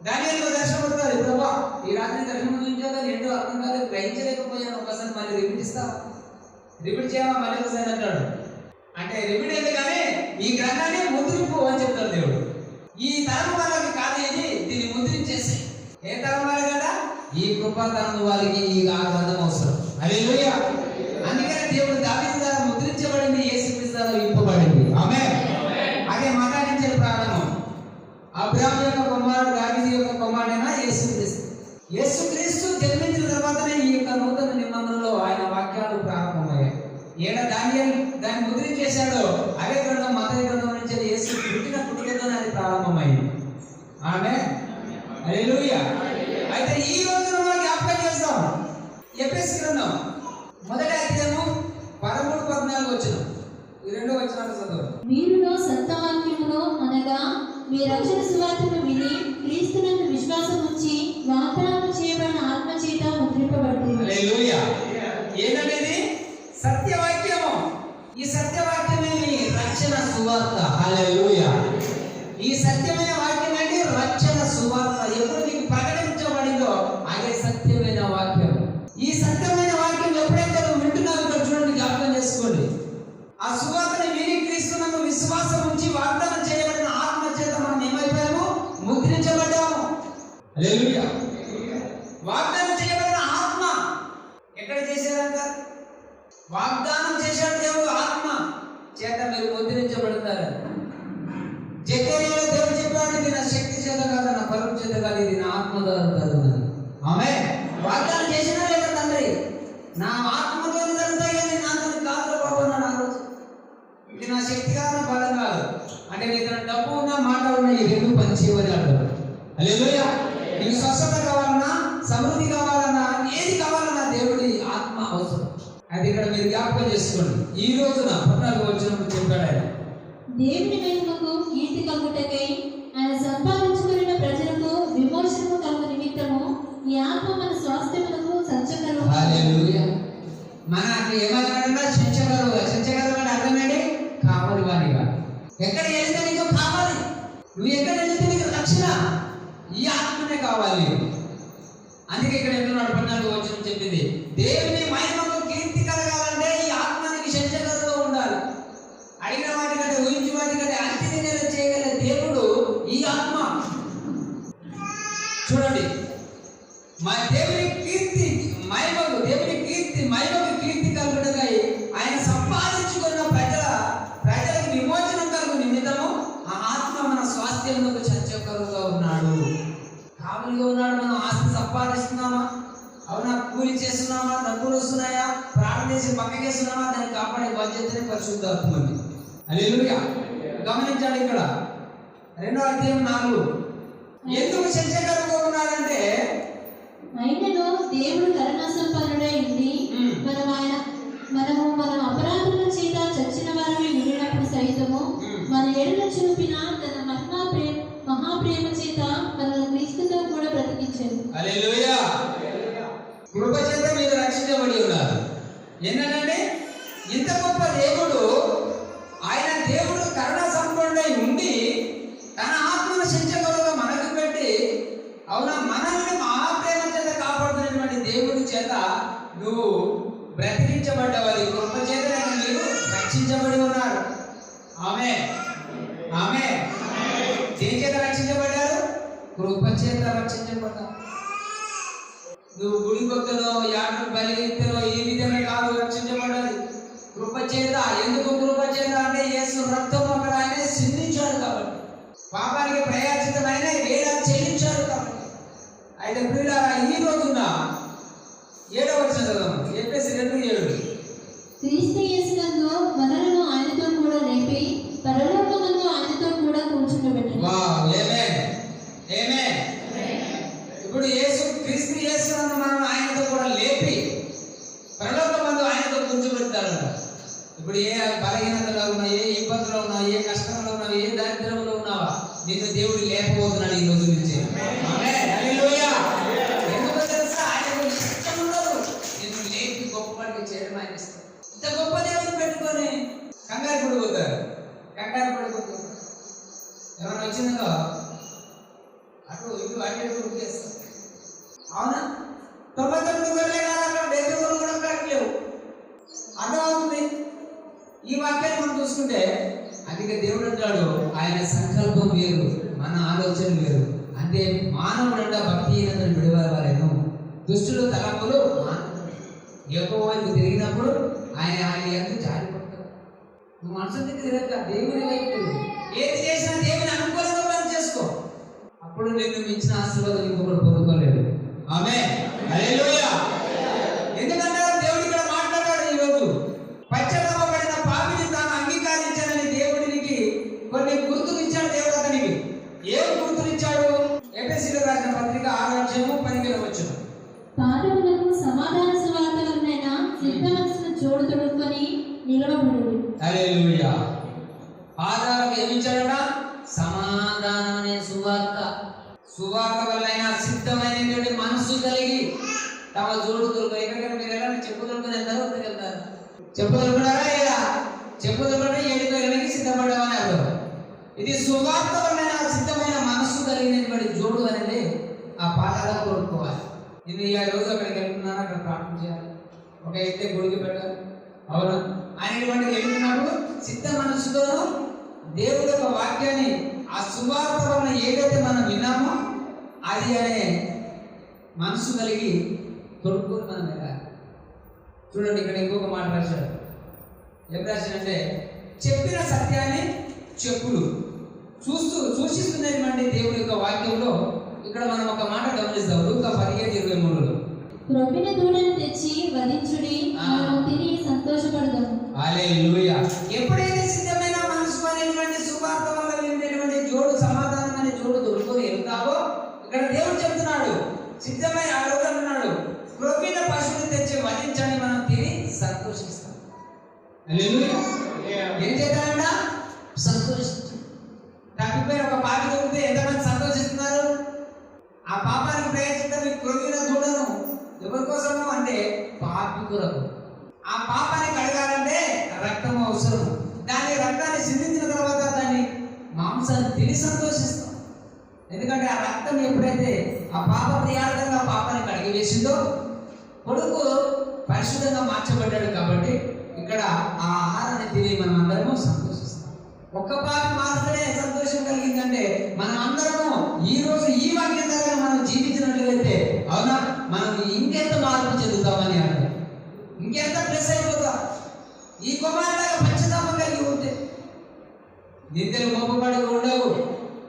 దానిలో దర్శనం పడతారు. ప్రభా ఈ రాత్రి దర్శనం చూపించాక ఏంటో అర్థం కాలేదు, గ్రహించలేకపోయాను, ఒకసారి మళ్ళీ రిపీట్ ఇస్తావా? రిపీట్ చేయవా? మళ్ళీ ఒకసారి అంటాడు. అంటే రిపీట్ ఎందుకని ఈ గ్రంథాన్ని ముద్రింపు అని చెప్తాడు దేవుడు. ఈ తరం వాళ్ళకి కాదు ఇది, దీన్ని ముద్రించేసి. ఏ తరం వాళ్ళు కదా? ఈ కృపాతరం వాళ్ళకి ఈ గ్రంథం అవసరం. హల్లెలూయా. అందుకని దేవుడు దావీదు ద్వారా ముద్రించబడింది, యేసుక్రీస్తు ద్వారా విప్పబడింది. ఆమేన్. అదే మతానికి ప్రారంభం. అబ్రహాము యొక్క కుమారుడు దావీదు యొక్క కుమారుడైన యేసుక్రీస్తు. యేసుక్రీస్తు జన్మించిన తర్వాతనే ఈ యొక్క నూతన నిబంధనలో ఆయన వాక్యాలు ప్రారంభమయ్యాయి. దాన్ని ముద్రించేశాడో అదే గ్రంథం మత గ్రంథం నుంచి యేసు పుట్టినతోనే అది ప్రారంభమైంది. ఆమేన్. హల్లెలూయా. అయితే ఈ రోజు మనం జ్ఞాపకం చేస్తాం ఎఫెసీ గ్రంథం 1:13-14 ఈ 2 వచనాలు చదువు. మీరులో సత్యవాక్యములో అనగా మీ రక్షణ సువార్తను విని క్రీస్తునందు విశ్వాసం ఉంచి వాగ్దానం చేయబడిన ఆత్మ చేత ముద్రింపబడింది. హల్లెలూయా. ఏంటనేది? సత్యవాక్యము. ఈ సత్యవాక్యమే రక్షణ సువార్త. హల్లెలూయా. ఈ సత్యమైన వాక్యం అంటే రక్షణ సువార్త. హల్లెలూయా. వాగ్దానం చేయబడిన ఆత్మ ఎక్కడ చేశారంట? వాగ్దానం చేశాడు దేవుడు, ఆత్మ చేత మీరు ముద్రించబడతారు. జకర్యాలో దేవుడు చెప్పాడు, ఇది నా శక్తి చేత కాదు, నా పరుపు చేత కాదు, ఇది నా ఆత్మ ద్వారా. ఆమేన్. వాగ్దానం చేసినా లేదా తండ్రి, నా ఆత్మతో జరుగుతాయి కానీ నాతో కాదు బాబు అన్నాడు ఆ రోజు. ఇది నా శక్తి కాదు, నా బలం కాదు అంటే నీ తన డబ్బు ఉన్నా మాట ఉన్నా ఈ రెండు పని చేయమని అంటారు. హల్లెలూయా. నీకు స్వస్థత కావాలన్నా, సమృద్ధి కావాలన్నా, ఏది కావాలన్నా దేవుడి ఆత్మ అవసరం. అది ఇక్కడ మీరు జ్ఞాపకం చేసుకోండి. ఈ రోజున 14 వచ్చినప్పుడు చెప్పాడు ఆయన, దేవుని మహిమకు కీర్తి కలుగుటకై ఆయన సంపాదించుకున్న ప్రజలకు విమోచనము కలుగు నిమిత్తము ఈ ఆత్మ మన స్వాస్థ్యములకు సంచకరు. హల్లెలూయా. మనకి ఏమన్నాడంటే సంచకరు. సంచకరు అంటే అర్థమేంటి? కావాలి వాడిగా. ఎక్కడ వెళ్తే నీకు కావాలి, నువ్వు ఎక్కడ వెళ్తే నీకు రక్షణ, ఈ ఆత్మనే కావాలి. అందుకే ఇక్కడ ఎందుకున్నాడు 14 వచనం చెప్పింది, దేవుని మహిమకు కీర్తి కలగాలంటే ఈ ఆత్మనికి సంచకరులో ఉండాలి. అడిగిన వాటికంటే, ఊహించిన వాటికంటే అతి నేను చేయగల దేవుడు ఈ ఆత్మ. చూడండి, మా దేవుని కీర్తి మహిమకు, దేవుని మహిమకు కీర్తి కలుగుటకై ఆయన సంపాదించుకున్న ప్రజలకు విమోచనం కలుగు నిమిత్తము ఆ ఆత్మ మన స్వాస్థ్యములకు సంచకరుగా ఉన్నాడు, కావలిగా ఉన్నాడు. మనం ఆస్తి సంపాదిస్తున్నామా? అవునా? కూలి చేస్తున్నామా? డబ్బులు వస్తున్నాయా? ప్రార్థన చేసి పక్కకేస్తున్నామా? దాన్ని కాపాడే బాధ్యతనే పరిశుద్ధాత్మ ఉంది. హల్లెలూయా. గమనించాలి ఇక్కడ 2వ అధ్యాయం 4. ఎందుకు సంచకరుగా ఉన్నాడంటే, అయినను దేవుడు కరుణా సంపన్నుడై ఉండి మనము మన అపరాధముల చేత చచ్చిన వారిని ఉండినప్పుడు సైతము మన ఎడల చూపిన తన మహాప్రేమ చేత మనల్ని క్రీస్తుతో కూడా బ్రతికించాడు. హల్లెలూయా. కృప చేత మీరు రక్షించబడి ఉన్నారు. ఏంటంటే ఇంత గొప్ప దేవుడు, ఆయన దేవుడు కరుణా సంపన్నుడై ఉండి తన ఆత్మను సంచకరుగా మనకు పెట్టి, అవునా, మనల్ని మహాప్రేమ చేత కాపాడుతున్నటువంటి దేవుడి చేత నువ్వు బ్రతికించబడ్డవారి కృప చేత మీరు రక్షించబడి ఉన్నారు. ఆమేన్. ఆమేన్. దేని చేత రక్షించబడ్డారు? కృప చేత రక్షించబడ్డారు. నువ్వు గుడి కొత్తలో, యాటలు బలిగిత్తలో ఈ విధంగా కాదు రక్షించబడ్డది, కృప చేత. ఎందుకు కృప చేత అంటే యేసు రక్తం అక్కడ ఆయన సిందించాడు కాబట్టి, పాపానికి ప్రయాచితమైన వేలాలు చెల్లించాడు కాబట్టి. అయితే ప్రియులారా, ఈ రోజున 7వ వచనం చదవండి. ఎఫెసీ 2:7. క్రీస్తు యేసునందు మనలను ఆయనతో కూడా లేపి పరలోకమందు ఆయనతో కూడా కూర్చుండబెట్టెను. వావ్, ఆమేన్. ఆమేన్. ఇప్పుడు క్రీస్తు యేసునందు మనల్ని ఆయనతో కూడా లేపి పరలోకమందు ఆయనతో కూర్చోబెడతాడంట. ఇప్పుడు ఏ బలహీనతలో ఉన్నా, ఏ ఇబ్బందులో ఉన్నా, ఏ కష్టంలో ఉన్నా, ఏ దారిద్ర్యంలో ఉన్నావా, నిన్ను దేవుడు లేపబోతున్నాడు ఈ రోజు నుంచి. ఆమేన్. హల్లెలూయా. ఎందుకో తెలుసా? ఆయనకు ఇష్టం ఉండదు నిన్ను లేపి గొప్పవాడికి చేయడం ఆయన ఇష్టం. ఇంత గొప్ప దేవుడిని పెట్టుకొని కంగారు పడిపోతారు. ఏమైనా వచ్చిందో అటు ఇటు అటు చేస్తారు. అవునా? 99 గొర్రెలే కాదు, అక్కడ 70 గొర్రెలు కూడా అక్కడికి లేవు. అర్థమవుతుంది. ఈ వాక్యాన్ని మనం చూసుకుంటే అందుకే దేవుడు అంటాడు, ఆయన సంకల్పం వేరు, మన ఆలోచన వేరు. అంటే మానవుడంట భక్తిహీనతను విడివారేను, దుష్టులు తలంపులు ఎక్కువ వైపు తిరిగినప్పుడు ఆయన ఎందుకు జారిపడతాడు. నువ్వు మనసు తిరగక దేవుని వైపు ఏది చేసినా దేవుని అనుకూలంగా పని చేసుకో. అప్పుడు నిన్ను మించిన ఆశీర్వాదం ఇంకొకటి పొందుకోలేదు. ఆమేన్. హల్లెలూయా. ఎందుకంటే దేవుడు ఇక్కడ మాట్లాడాడు ఈరోజు. పశ్చాత్తాపపడిన పాపిని తాను అంగీకరించాలని దేవుడికి కొన్ని గుర్తులు ఇచ్చాడు దేవుడు అతనికి. ఏం గుర్తులు ఇచ్చాడు? ఎఫెసీయులకు రాసిన పత్రిక 6వ అధ్యాయం 15వ వచనం. పాదములకు సమాధాన సువార్తలైన సిద్ధ మనసును జోడు తొడుక్కొని నిలవబడుడి. హల్లెలూయా. పాదాలకు ఏమి ఇచ్చాడట? సమాధానం అనే సువార్త. సువార్త వల్లైనా సిద్ధమైనటువంటి మనస్సు కలిగి తమ జోడు దొరుకు. ఎక్కడికైనా మీరు ఎలా చెప్పు దొరుకుని వెళ్తారు, వెళ్తారు. చెప్పు దొరుకున్నారా? లేదా చెప్పు దొరకడం 7 సిద్ధపడ్డామని అర్థం. ఇది సువార్త వల్లైనా సిద్ధమైన మనస్సు కలిగినటువంటి జోడు అనేది ఆ పాదాలకు కొనుక్కోవాలి. నేను ఈ రోజు అక్కడికి వెళ్తున్నాను, అక్కడ ప్రార్థన చేయాలి, ఒక అయితే గుడికి పెట్టాలి. అవును, అనేటువంటి వెళ్తున్నప్పుడు సిద్ధ మనస్సుతోనూ దేవుడి యొక్క వాక్యాన్ని, ఆ సువార్త వలన ఏదైతే మనం విన్నామో అది అనే మనసు కలిగి తొడుక్కొని మనం వెళ్ళాలి. చూడండి, ఇక్కడ ఇంకొక మాట రాశాడు. ఏం రాశాడంటే, చెప్పిన సత్యాన్ని చెప్పులు సూచిస్తున్నటువంటి దేవుని యొక్క వాక్యంలో ఇక్కడ మనం ఒక మాట గమనిస్తాం. లూకా 17:23లో రొమ్మిన దూడను తెచ్చి వధించుడి, మనము తిని సంతోషపడదాము. హల్లెలూయా. ఎప్పుడైతే సిద్ధమైన మనసు అనేటువంటి సువార్త వల్ల వినేటువంటి జోడు, సమాధానం అనే జోడు దొరుకుని వెళ్తావో, ఇక్కడ దేవుడు చెప్తున్నాడు, సిద్ధమై ఆ రోజు అంటున్నాడు, క్రొవ్విన పశువుని తెచ్చి వధించండి, మనం తిని సంతోషిస్తాం. హల్లెలూయా. ఏం చేద్దామంట? సంతోషిస్తాం. తప్పిపోయిన ఒక పాపి దొరికితే ఎంతమంది సంతోషిస్తున్నారు? ఆ పాపానికి ప్రయత్నిస్తారు. ఈ క్రొవ్విన దూడను ఎవరి కోసము అంటే పాపి కొరకు. ఆ పాపాన్ని కడగాలంటే రక్తం అవసరం. దాని రక్తాన్ని సిందించిన తర్వాత దాన్ని మాంసాన్ని తిని సంతోషిస్తాం. ఎందుకంటే ఆ రక్తం ఎప్పుడైతే ఆ పాప ప్రియార్థంగా పాపాన్ని కడిగివేసిందో, కొడుకు పరిశుద్ధంగా మార్చబడ్డాడు. కాబట్టి ఇక్కడ ఆ ఆహారాన్ని తిని మనం అందరము సంతోషిస్తాం. ఒక్క పాప మాత్రమే సంతోషం కలిగిందంటే మనం అందరము ఈ రోజు ఈ వాక్యం ద్వారా మనం జీవించినట్లయితే, అవునా, మనం ఇంకెంత మార్పు చెందుతామని అర్థం. ఇంకెంత ప్లస్ అయిపోతాం. ఈ కుమారులాగా పశ్చాత్తాపం కలిగి ఉంటే నిందలు మోపబడి ఉండవు,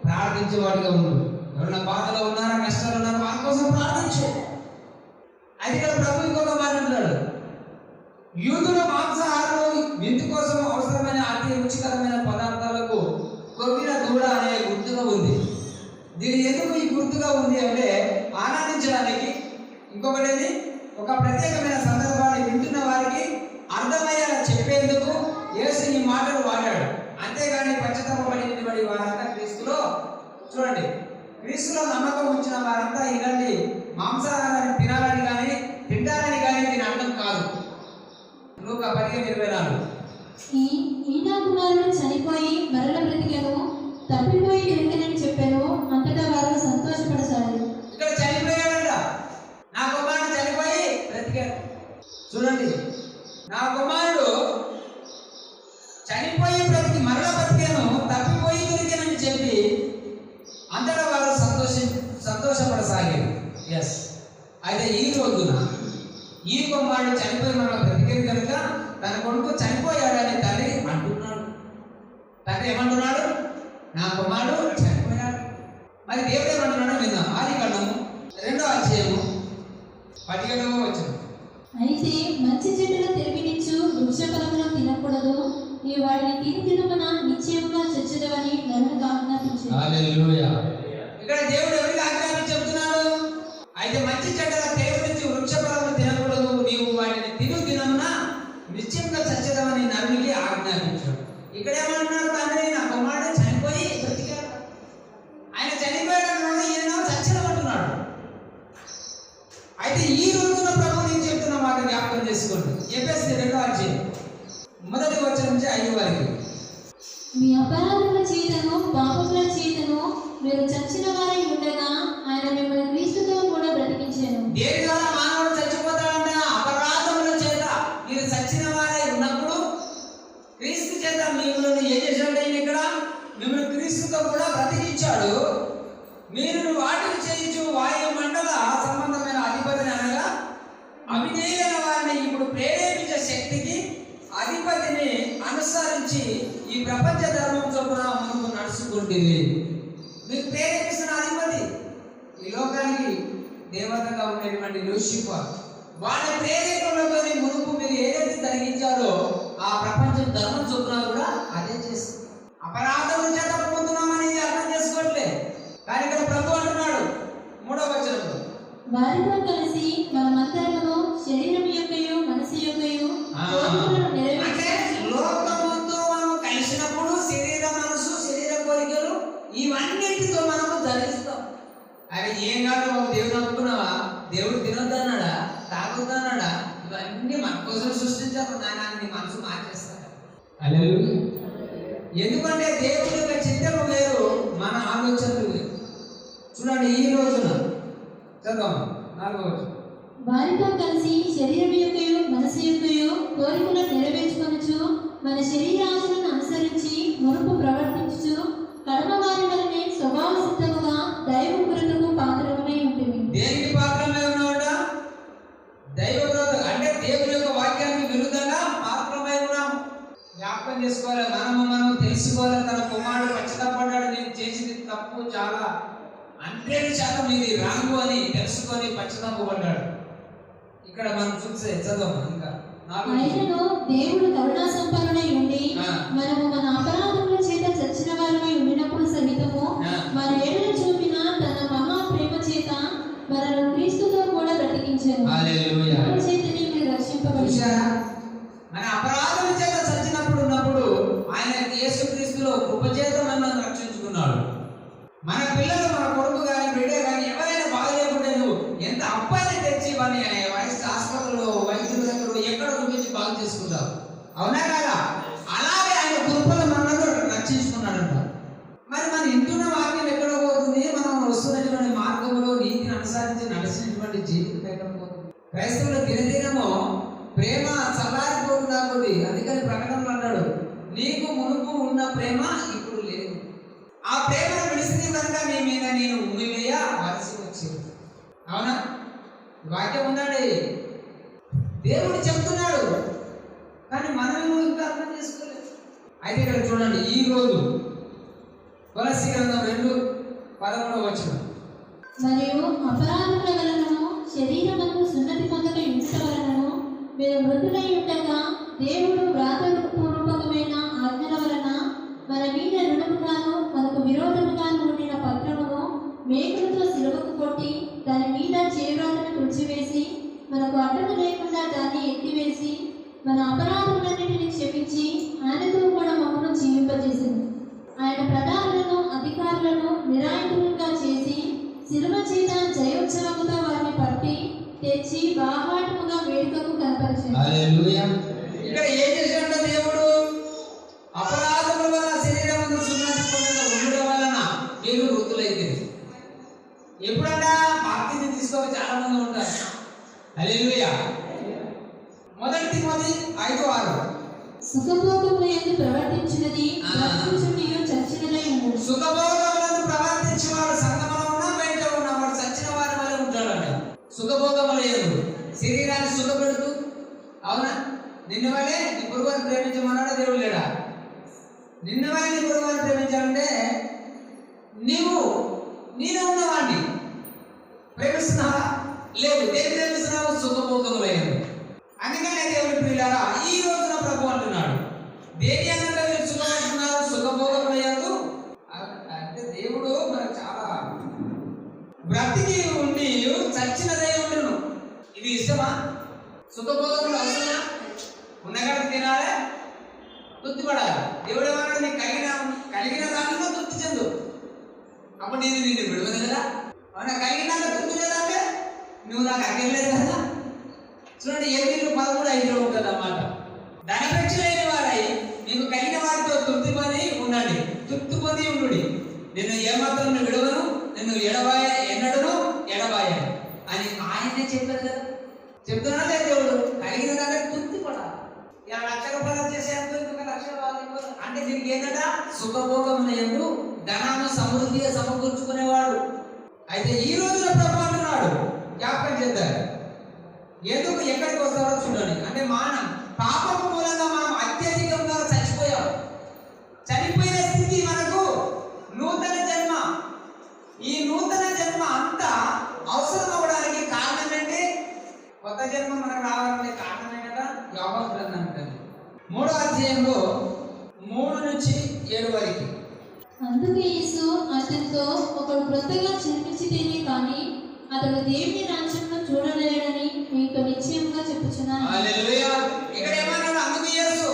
ప్రార్థించేవాడిగా ఉండు. ఎవరైనా బాధలో ఉన్నారా, కష్టాలు ఉన్నారా, వాళ్ళ కోసం ప్రార్థించు. అది ఇక్కడ ప్రభు ఇంకొక మాట అంటున్నాడు, యూదుల మాంసాహారులు విందు కోసం అవసరమైన అతి రుచికరమైన పదార్థాలకు కొవ్విన దూడ అనే గుర్తుగా ఉంది. దీని ఎందుకు ఈ గుర్తుగా ఉంది అంటే ఆనందించడానికి, ఇంకొకటి ఒక ప్రత్యేకమైన సందర్భాన్ని వింటున్న వారికి అర్థమయ్యేలా చెప్పేందుకు యేసు ఈ మాటలు వాడాడు. అంతేగాని పశ్చాత్తాపపడినటువంటి వారంతా క్రీస్తులో, చూడండి, క్రీస్తులో నమ్మకం ఉంచిన వారంతా ఇలాంటి మాంసాహారాన్ని తినాలని కానీ తింటారని కానీ దీని అర్థం కాదు. లూకా 17:24 ఈనా కుమారుడు చనిపోయి మరల బ్రతికెను, తప్పిపోయి దొరికినని చెప్పాను. అంతటా వారు సంతోషపడసాగారు. ఇక్కడ చనిపోయాడంట, నా కుమారుడు చనిపోయి బ్రతికాడు. చూడండి, నా కుమారుడు చనిపోయి బ్రతికి మరల బ్రతికాను, తప్పిపోయి దొరికానని చెప్పి అంతటా వారు సంతోషపడసాగారు. ఎస్. అయితే ఈ రోజున ఈ కుమారుడు చనిపోయి మరల బ్రతికేది కనుక తన కొడుకు చనిపోయాడని తండ్రి అంటున్నాడు. తండ్రి ఏమంటున్నాడు? నా కుమారుడు చనిపోయాడు. మరి దేవుడు ఏమంటున్నాడో విందాం. ఆదికాండము 2వ అధ్యాయము 17వ వచనం. అయితే మంచి చెట్టును తిరిగినిచ్చు వృక్ష ఫలమును తినకూడదు, నీ వాటిని తిని తినమన నిశ్చయముగా చచ్చెదవని నరునికి ఆజ్ఞాపించాడు. హల్లెలూయా. ఇక్కడ దేవుడు ఎవరికి ఆజ్ఞాపించి చెప్తున్నాడు? అయితే మంచి చెడ్డల తెలివి నుంచి వృక్ష ఫలమును తినకూడదు, నీవు వాటిని తినమున నిశ్చయంగా చచ్చెదవని నరునికి ఆజ్ఞాపించాడు. ఇక్కడ ఏమంటున్నాడు? తండ్రి, నా కుమారుడు చనిపోయి బ్రతికాడు. ఆయన చనిపోయాడు, ఈయన చచ్చడమంటున్నాడు. అయితే ఈ రోజున ప్రభు నేను చెప్తున్న మాట జ్ఞాపకం చేసుకోండి. ఎఫెసీ 2వ అధ్యాయం 1వ వచనం నుంచి 5 వరకు. మీ అపరాధముల చేతను పాపముల చేతను మీరు చచ్చిన వారై ఉండగా ఆయన మిమ్మల్ని క్రీస్తుతో కూడా బ్రతికించాను. దేని ద్వారా మానవుడు చచ్చిపోతాడంట? అపరాధముల చేత మీరు చచ్చిన వారై ఉన్నప్పుడు క్రీస్తు చేత మిమ్మల్ని ఏం చేశాడు? ఇక్కడ మిమ్మల్ని క్రీస్తుతో కూడా బ్రతికించాడు. మీరు వాటిని చేయించు వాయు మండల సంబంధమైన అధిపతిని, అనగా అవిధేయులైన వారిని ఇప్పుడు ప్రేరేపించే శక్తికి అధిపతిని అనుసరించి ఈ ప్రపంచ ధర్మం చొప్పున ముందుకు నడుచుకుంటుంది. మీకు ప్రేరేపిస్తున్న అధిపతి ఈ లోకానికి దేవతగా ఉండేటువంటి లూసిఫర్. వాళ్ళ ప్రేరేపణలోని మునుపు మీరు ఏదైతే జరిగించారో ఆ ప్రపంచం ధర్మం చొప్పున కూడా అదే చేస్తుంది. అపరాధముల చేత పొందుతున్నామని అర్థం చేసుకోవట్లే. కానీ ఇక్కడ ప్రభు అంటున్నాడు 3వ వచనంలో, వారితో కలిసి మనమందరము శరీరం యొక్కయు మనసు యొక్కయు కోరికలను నెరవేర్చుకొనుచు. లోకముతో మనం కలిసినప్పుడు శరీర మనసు, శరీర కోరికలు ఇవన్నిటితో మనము ధరిస్తాం. అవి ఏం కాదు, దేవుడు అనుకున్నావా? దేవుడు తినొద్దన్నాడా, తాగొద్దన్నాడా? ఇవన్నీ మన కోసం సృష్టించారు. నాయన మనసు మార్చేస్తాడు. హల్లెలూయా. ఎందుకంటే దేవుడి యొక్క చిత్తము వేరు, మన ఆలోచనలు వేరు. చూడండి, ఈ రోజున చదవం 4వ వచనం. వారితో కలిసి శరీరం యొక్కయు మనసు యొక్కయు కోరికలను నెరవేర్చుకొనుచు మన శరీరాశలను అనుసరించి మునుపు ప్రవర్తించుచు కడమ వారి వలనే స్వభావ సిద్ధముగా దైవ కొరతకు పాత్రలు చేసుకోవాలి, మనం తెలుసుకోవాలి. తన కుమారుడు పశ్చాత్తాపడ్డాడు, నేను చేసింది తప్పు చాలా 100% ఇది రాంగు అని తెలుసుకొని పశ్చాత్తాపడ్డాడు. ఇక్కడ మనం చూస్తే చదవము ఇంకా ఆయనను దేవుడు కరుణా సంపన్నుడై ఉండి మనము మన అపరాధముల చేత చచ్చిన వారమై ఉండినప్పుడు సహితము మన ఎడల చూపిన తన మహా ప్రేమ చేత మనను క్రీస్తుతో కూడా బ్రతికించారు. హల్లెలూయా. చేతనే మీరు రక్షింపబడ్డారు. మన అపరాధముల చేత ఉన్నప్పుడు ఆయన యేసుక్రీస్తులో కృప చేత మనల్ని రక్షించుకున్నాడు. మన పిల్లలు, మన కొడుకు కానీ బిడ్డ కానీ ఎవరైనా బాగలేకుంటే నువ్వు ఎంత అబ్బాయిని తెచ్చి వాడిని హాస్పిటల్లో వైద్యుల దగ్గర ఎక్కడ చూపించి బాగు చేసుకుంటావు, అవునా కదా? అలాగే ఆయన కృపలో మనల్ని రక్షించుకున్నాడంట. మరి మన ఇంటున్న వాక్యం ఎక్కడ పోతుంది? మనం వస్తున్నటువంటి మార్గంలో నీతిని అనుసరించి నడిచినటువంటి జీవితం ఎక్కడ పోతుంది? క్రైస్తవుల దినదినము ప్రేమ చల్లారిపోతుంది. అందుకని ప్రకటనలు అన్నాడు, నీకు మునుపు ఉన్న ప్రేమ ఇప్పుడు లేదు. ఆ ప్రేమను విడిస్తే కనుక నీ మీద నేను ఉమ్మివేయ వలసి వచ్చింది. అవునా? వాక్యం ఉందండి, దేవుడు చెప్తున్నాడు, కానీ మనము ఇంకా అర్థం చేసుకోలేదు. అయితే ఇక్కడ చూడండి, ఈ రోజు కొలస్సీ గ్రంథం 2:13 మరియు అపరాధముల వలనను శరీరమందు సున్నతి పొందక ఉండుట వలనను మీరు మృతులై ఉండగా దేవుడు వ్రాతపూర్వకమైన ఆజ్ఞల వలన మన మీద రుణముగాను మనకు విరోధముగాను ఉండిన పత్రమును మేకులతో సిలువకు కొట్టి దాని మీద చేవ్రాతను తుడిచివేసి మనకు అడ్డము లేకుండా దాన్ని ఎత్తివేసి మన అపరాధములన్నిటిని క్షమించి ఆయనతో కూడా మమ్మను జీవింపజేసింది. ఆయన ప్రధానులను అధికారులను నిరాయుధులుగా చేసి సిలువ చేత జయోత్సవముతో వారిని పట్టి తెచ్చి బాహాటముగా వేడుకకు కనపరిచాడు. హల్లెలూయా. ఇక్కడ ఏం చేశాడు దేవుడు? అపరాధముల వలన శరీరమందు సున్నతి పొందిన ఉండడం వలన మీరు వృద్ధులైతే ఎప్పుడన్నా బాప్తిజం తీసుకోవాలి చాలా మంది ఉంటారు. హల్లెలూయా. 1 తిమోతి 5:6 సుఖభోగములందు ప్రవర్తించినది బ్రతుకుచుండియు చచ్చినదై ఉండును. సుఖభోగములందు ప్రవర్తించేవాడు సంగమలో ఉన్నా బయట ఉన్నా వాడు చచ్చిన వారి వలె ఉంటాడంట. సుఖభోగములందు శరీరాన్ని సుఖపెడుతూ, అవునా? నిన్న వలే నీ పొరుగువారిని ప్రేమించమన్నాడా దేవుడు లేడా? నిన్న వలే నీ పొరుగువారిని ప్రేమించాలంటే నీలో ఉన్నవాడిని ప్రేమిస్తున్నావా? లేదు. దేని ప్రేమిస్తున్నావు? సుఖభోగములయ్యారు. అందుకనే దేవుని ప్రియులారా, ఈ రోజున ప్రభు అంటున్నాడు, దేని అన్నట్టు మీరు సుఖపడుతున్నారు? సుఖభోగములయ్యారు. అంటే దేవుడు మనకు చాలా బ్రతికి ఉండి చచ్చినదై ఉండును. ఇది ఇష్టమా? సుఖభోగములు అవసరమా? ఉన్నగాడికి తినాలి, తృప్తి పడాలి. దేవుడు ఏమన్నాడు? నీకు కలిగిన దాంట్లో తృప్తి చెందు, అప్పుడు నేను నిన్ను విడవదు కదా. అవునా? కలిగిన దాంట్లో తృప్తి లేదంటే నువ్వు నాకు అక్కర్లేదు కదా. చూడండి, Hebreయులు 13:5 ఉంటుంది అన్నమాట. ధనపేక్ష లేని వారై నీకు కలిగిన వారితో తృప్తి పొంది ఉండండి, తృప్తి పొంది ఉండు. నేను ఏమాత్రం విడవను, నిన్ను ఎన్నడను ఎడబాయను అని ఆయనే చెప్పారు కదా. చెప్తున్నా లేదు దేవుడు? కలిగిన దాంట్లో తృప్తి పడాలి. 1,00,000 రూపాయలు చేసేందుకు 1,00,000 అంటే దీనికి ఏంటంట? సుఖభోగములందు ధనాన్ని సమృద్ధిగా సమకూర్చుకునేవాడు. అయితే ఈ రోజున ప్రభు అంటున్నాడు, జ్ఞాపకం చేద్దాం, ఎందుకు ఎక్కడికి వస్తారో చూడండి. అంటే పాపము మూలంగా మనం అత్యధికంగా చచ్చిపోయాం. చనిపోయిన స్థితి మనకు నూతన జన్మ. ఈ నూతన జన్మ అంతా అవసరం అవ్వడానికి కారణం ఏంటి? కొత్త జన్మ మనకు రావాలంటే కారణం ఏంటంట? యోబు గ్రంథం అంటారు 3వ అధ్యాయంలో 3 నుంచి 7 వరకు. అందుకే యేసు అతనితో, ఒకడు క్రొత్తగా జన్మించితేనే కానీ అతడు దేవుని రాజ్యంలో చూడలేడని మీకు నిశ్చయంగా చెప్పుచున్నాను. హల్లెలూయా. ఇక్కడ ఏమన్నాడు? అందుకే యేసు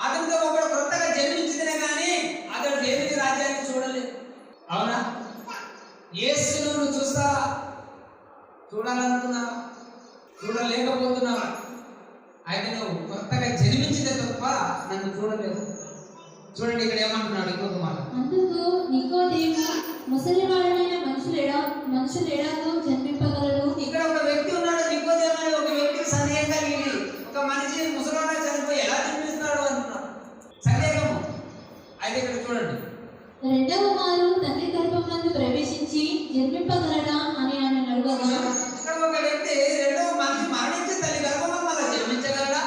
అతనితో, ఒకడు క్రొత్తగా జన్మించితేనే కానీ అతడు దేవుని రాజ్యాన్ని చూడలేదు. అవునా? యేసును నువ్వు చూస్తావా? చూడాలనుకున్నావా? చూడలేకపోతున్నావా? అయితే నువ్వు కొత్తగా జన్మించితే తప్ప నన్ను చూడలేదు. చూడండి, ఇక్కడ ఏమంటున్నాడు ఇంకొక మాట. అందుకు నికోదేము, ముసలివాడైన మనుషులేడాతో జన్మింపగలడు. ఇక్కడ ఒక వ్యక్తి ఉన్నాడు, నికోదేము అనే ఒక వ్యక్తికి సందేహం కలిగింది. ఒక మనిషి ముసలివాడు చనిపోయి ఎలా జన్మిస్తాడు అంటున్నాడు, సందేహము. అయితే ఇక్కడ చూడండి, రెండవ మారు తండ్రి గర్భంలో ప్రవేశించి జన్మింపగలడా అని ఆయన అడగగా, ఇక్కడ ఒక వ్యక్తి రెండవ మనిషి మరణించి తల్లి గర్భంలో మళ్ళీ జన్మించగలడా?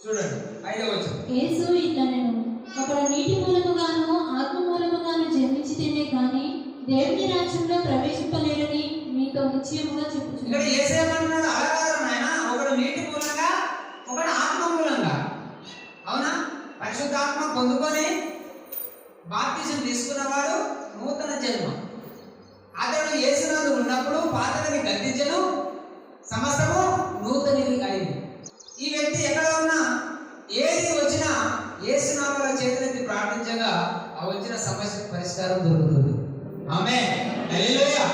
చూడండి 5వ వచనం. యేసు ఇట్లనెను, ఒకడు నీటి మూలముగాను ఆత్మ మూలముగాను జన్మించితేనే కానీ దేవుని రాజ్యంలో ప్రవేశింపలేరని మీతో నిశ్చయముగా ఇక్కడ చెప్పుచున్నాను. ఏసేమన్నాడు, అలాగే నాయన, ఒకడు నీటి మూలంగా, ఒకడు ఆత్మ మూలంగా. అవునా? పరిశుద్ధాత్మ పొందుకొని బాప్తిజం తీసుకున్నవాడు నూతన జన్మ. అతడు యేసునందు ఉన్నప్పుడు పాతని గద్దించను, సమస్తము నూతనిది అయింది. ఈ వ్యక్తి ఎక్కడ ఉన్నా, ఏది వచ్చినా యేసునామములో చేతులెత్తి ప్రార్థించగా ఆ వచ్చిన సమస్యకు పరిష్కారం దొరుకుతుంది. ఆమేన్, హల్లెలూయా.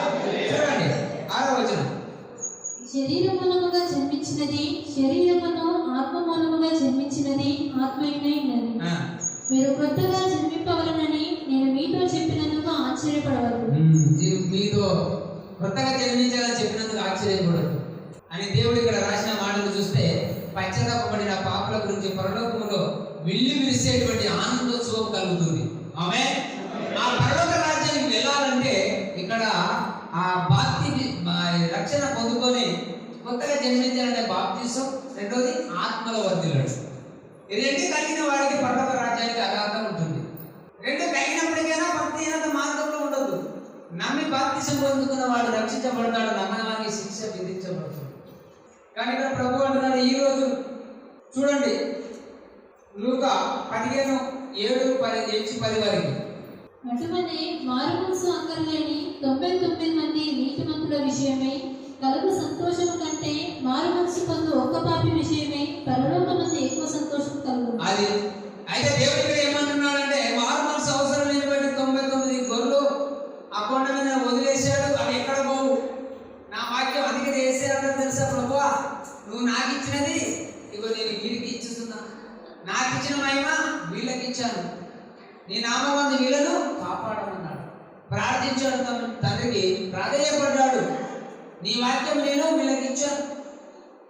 చూడండి 6వ వచనం. శరీర మూలముగా జన్మించినది శరీరమును, ఆత్మ మూలముగా జన్మించినది ఆత్మయునైనది. మీరు కొత్తగా జన్మింపవలనని నేను మీతో చెప్పినందుకు ఆశ్చర్యపడవద్దు. మీతో కొత్తగా జన్మించాలని చెప్పినందుకు ఆశ్చర్యపడదు అని దేవుడు ఇక్కడ రాసిన మాటలు చూస్తే, పశ్చాత్తాపపడిన పాపుల గురించి పరలోకములో విల్లి విరిసేటువంటి ఆనందోత్సవం కలుగుతుంది. ఆమేన్. ఆ పరలోక రాజ్యానికి వెళ్ళాలంటే ఇక్కడ ఆ రక్షణ పొందుకొని కొత్తగా జన్మించాలంటే బాప్తిసం, రెండోది ఆత్మలో వర్ధిల్లాడు. ఈ రెండు కలిగిన వాడికి పరలోక రాజ్యానికి అర్హత ఉంటుంది. రెండు కలిగినప్పటికైనా భక్తిహీనత మార్గంలో ఉండదు. నమ్మి బాప్తిసం పొందుకున్న వాడు రక్షించబడతాడు, నమ్మని వారికి శిక్ష విధించబడుతుంది. కానీ ఇక్కడ ప్రభు అంటున్నాడు, ఈ రోజు చూడండి లూకా 15:7-10 వరకు. అటువలే మారుమనసు అక్కర్లేని 99 మంది నీతిమంతుల విషయమై కలుగు సంతోషము కంటే మారుమనసు పొందు ఒక్క పాపి విషయమై పరలోకమందు ఎక్కువ సంతోషం కలుగు. అది అయితే దేవుడు ఇక్కడ ఏమంటున్నాడంటే, మారుమనసు అవసరం లేనిబట్టి 99 గొర్రెలు ఆ కొండ మీద వదిలేశాడు. అవి ఎక్కడ పోవు. నా వాక్యం అందుకే చేసేయాలో తెలుసా ప్రభువా, నువ్వు నాకు ఇచ్చినది ఇగో నేను వీరికి ఇచ్చుతున్నా, నాకు ఇచ్చిన మహిమ వీళ్ళకి ఇచ్చాను, నీ నామమందు వీళ్ళను కాపాడమన్నాడు. ప్రార్థించాడు, తండ్రికి ప్రాధేయపడ్డాడు, నీ వాక్యం నేను వీళ్ళకి ఇచ్చాను,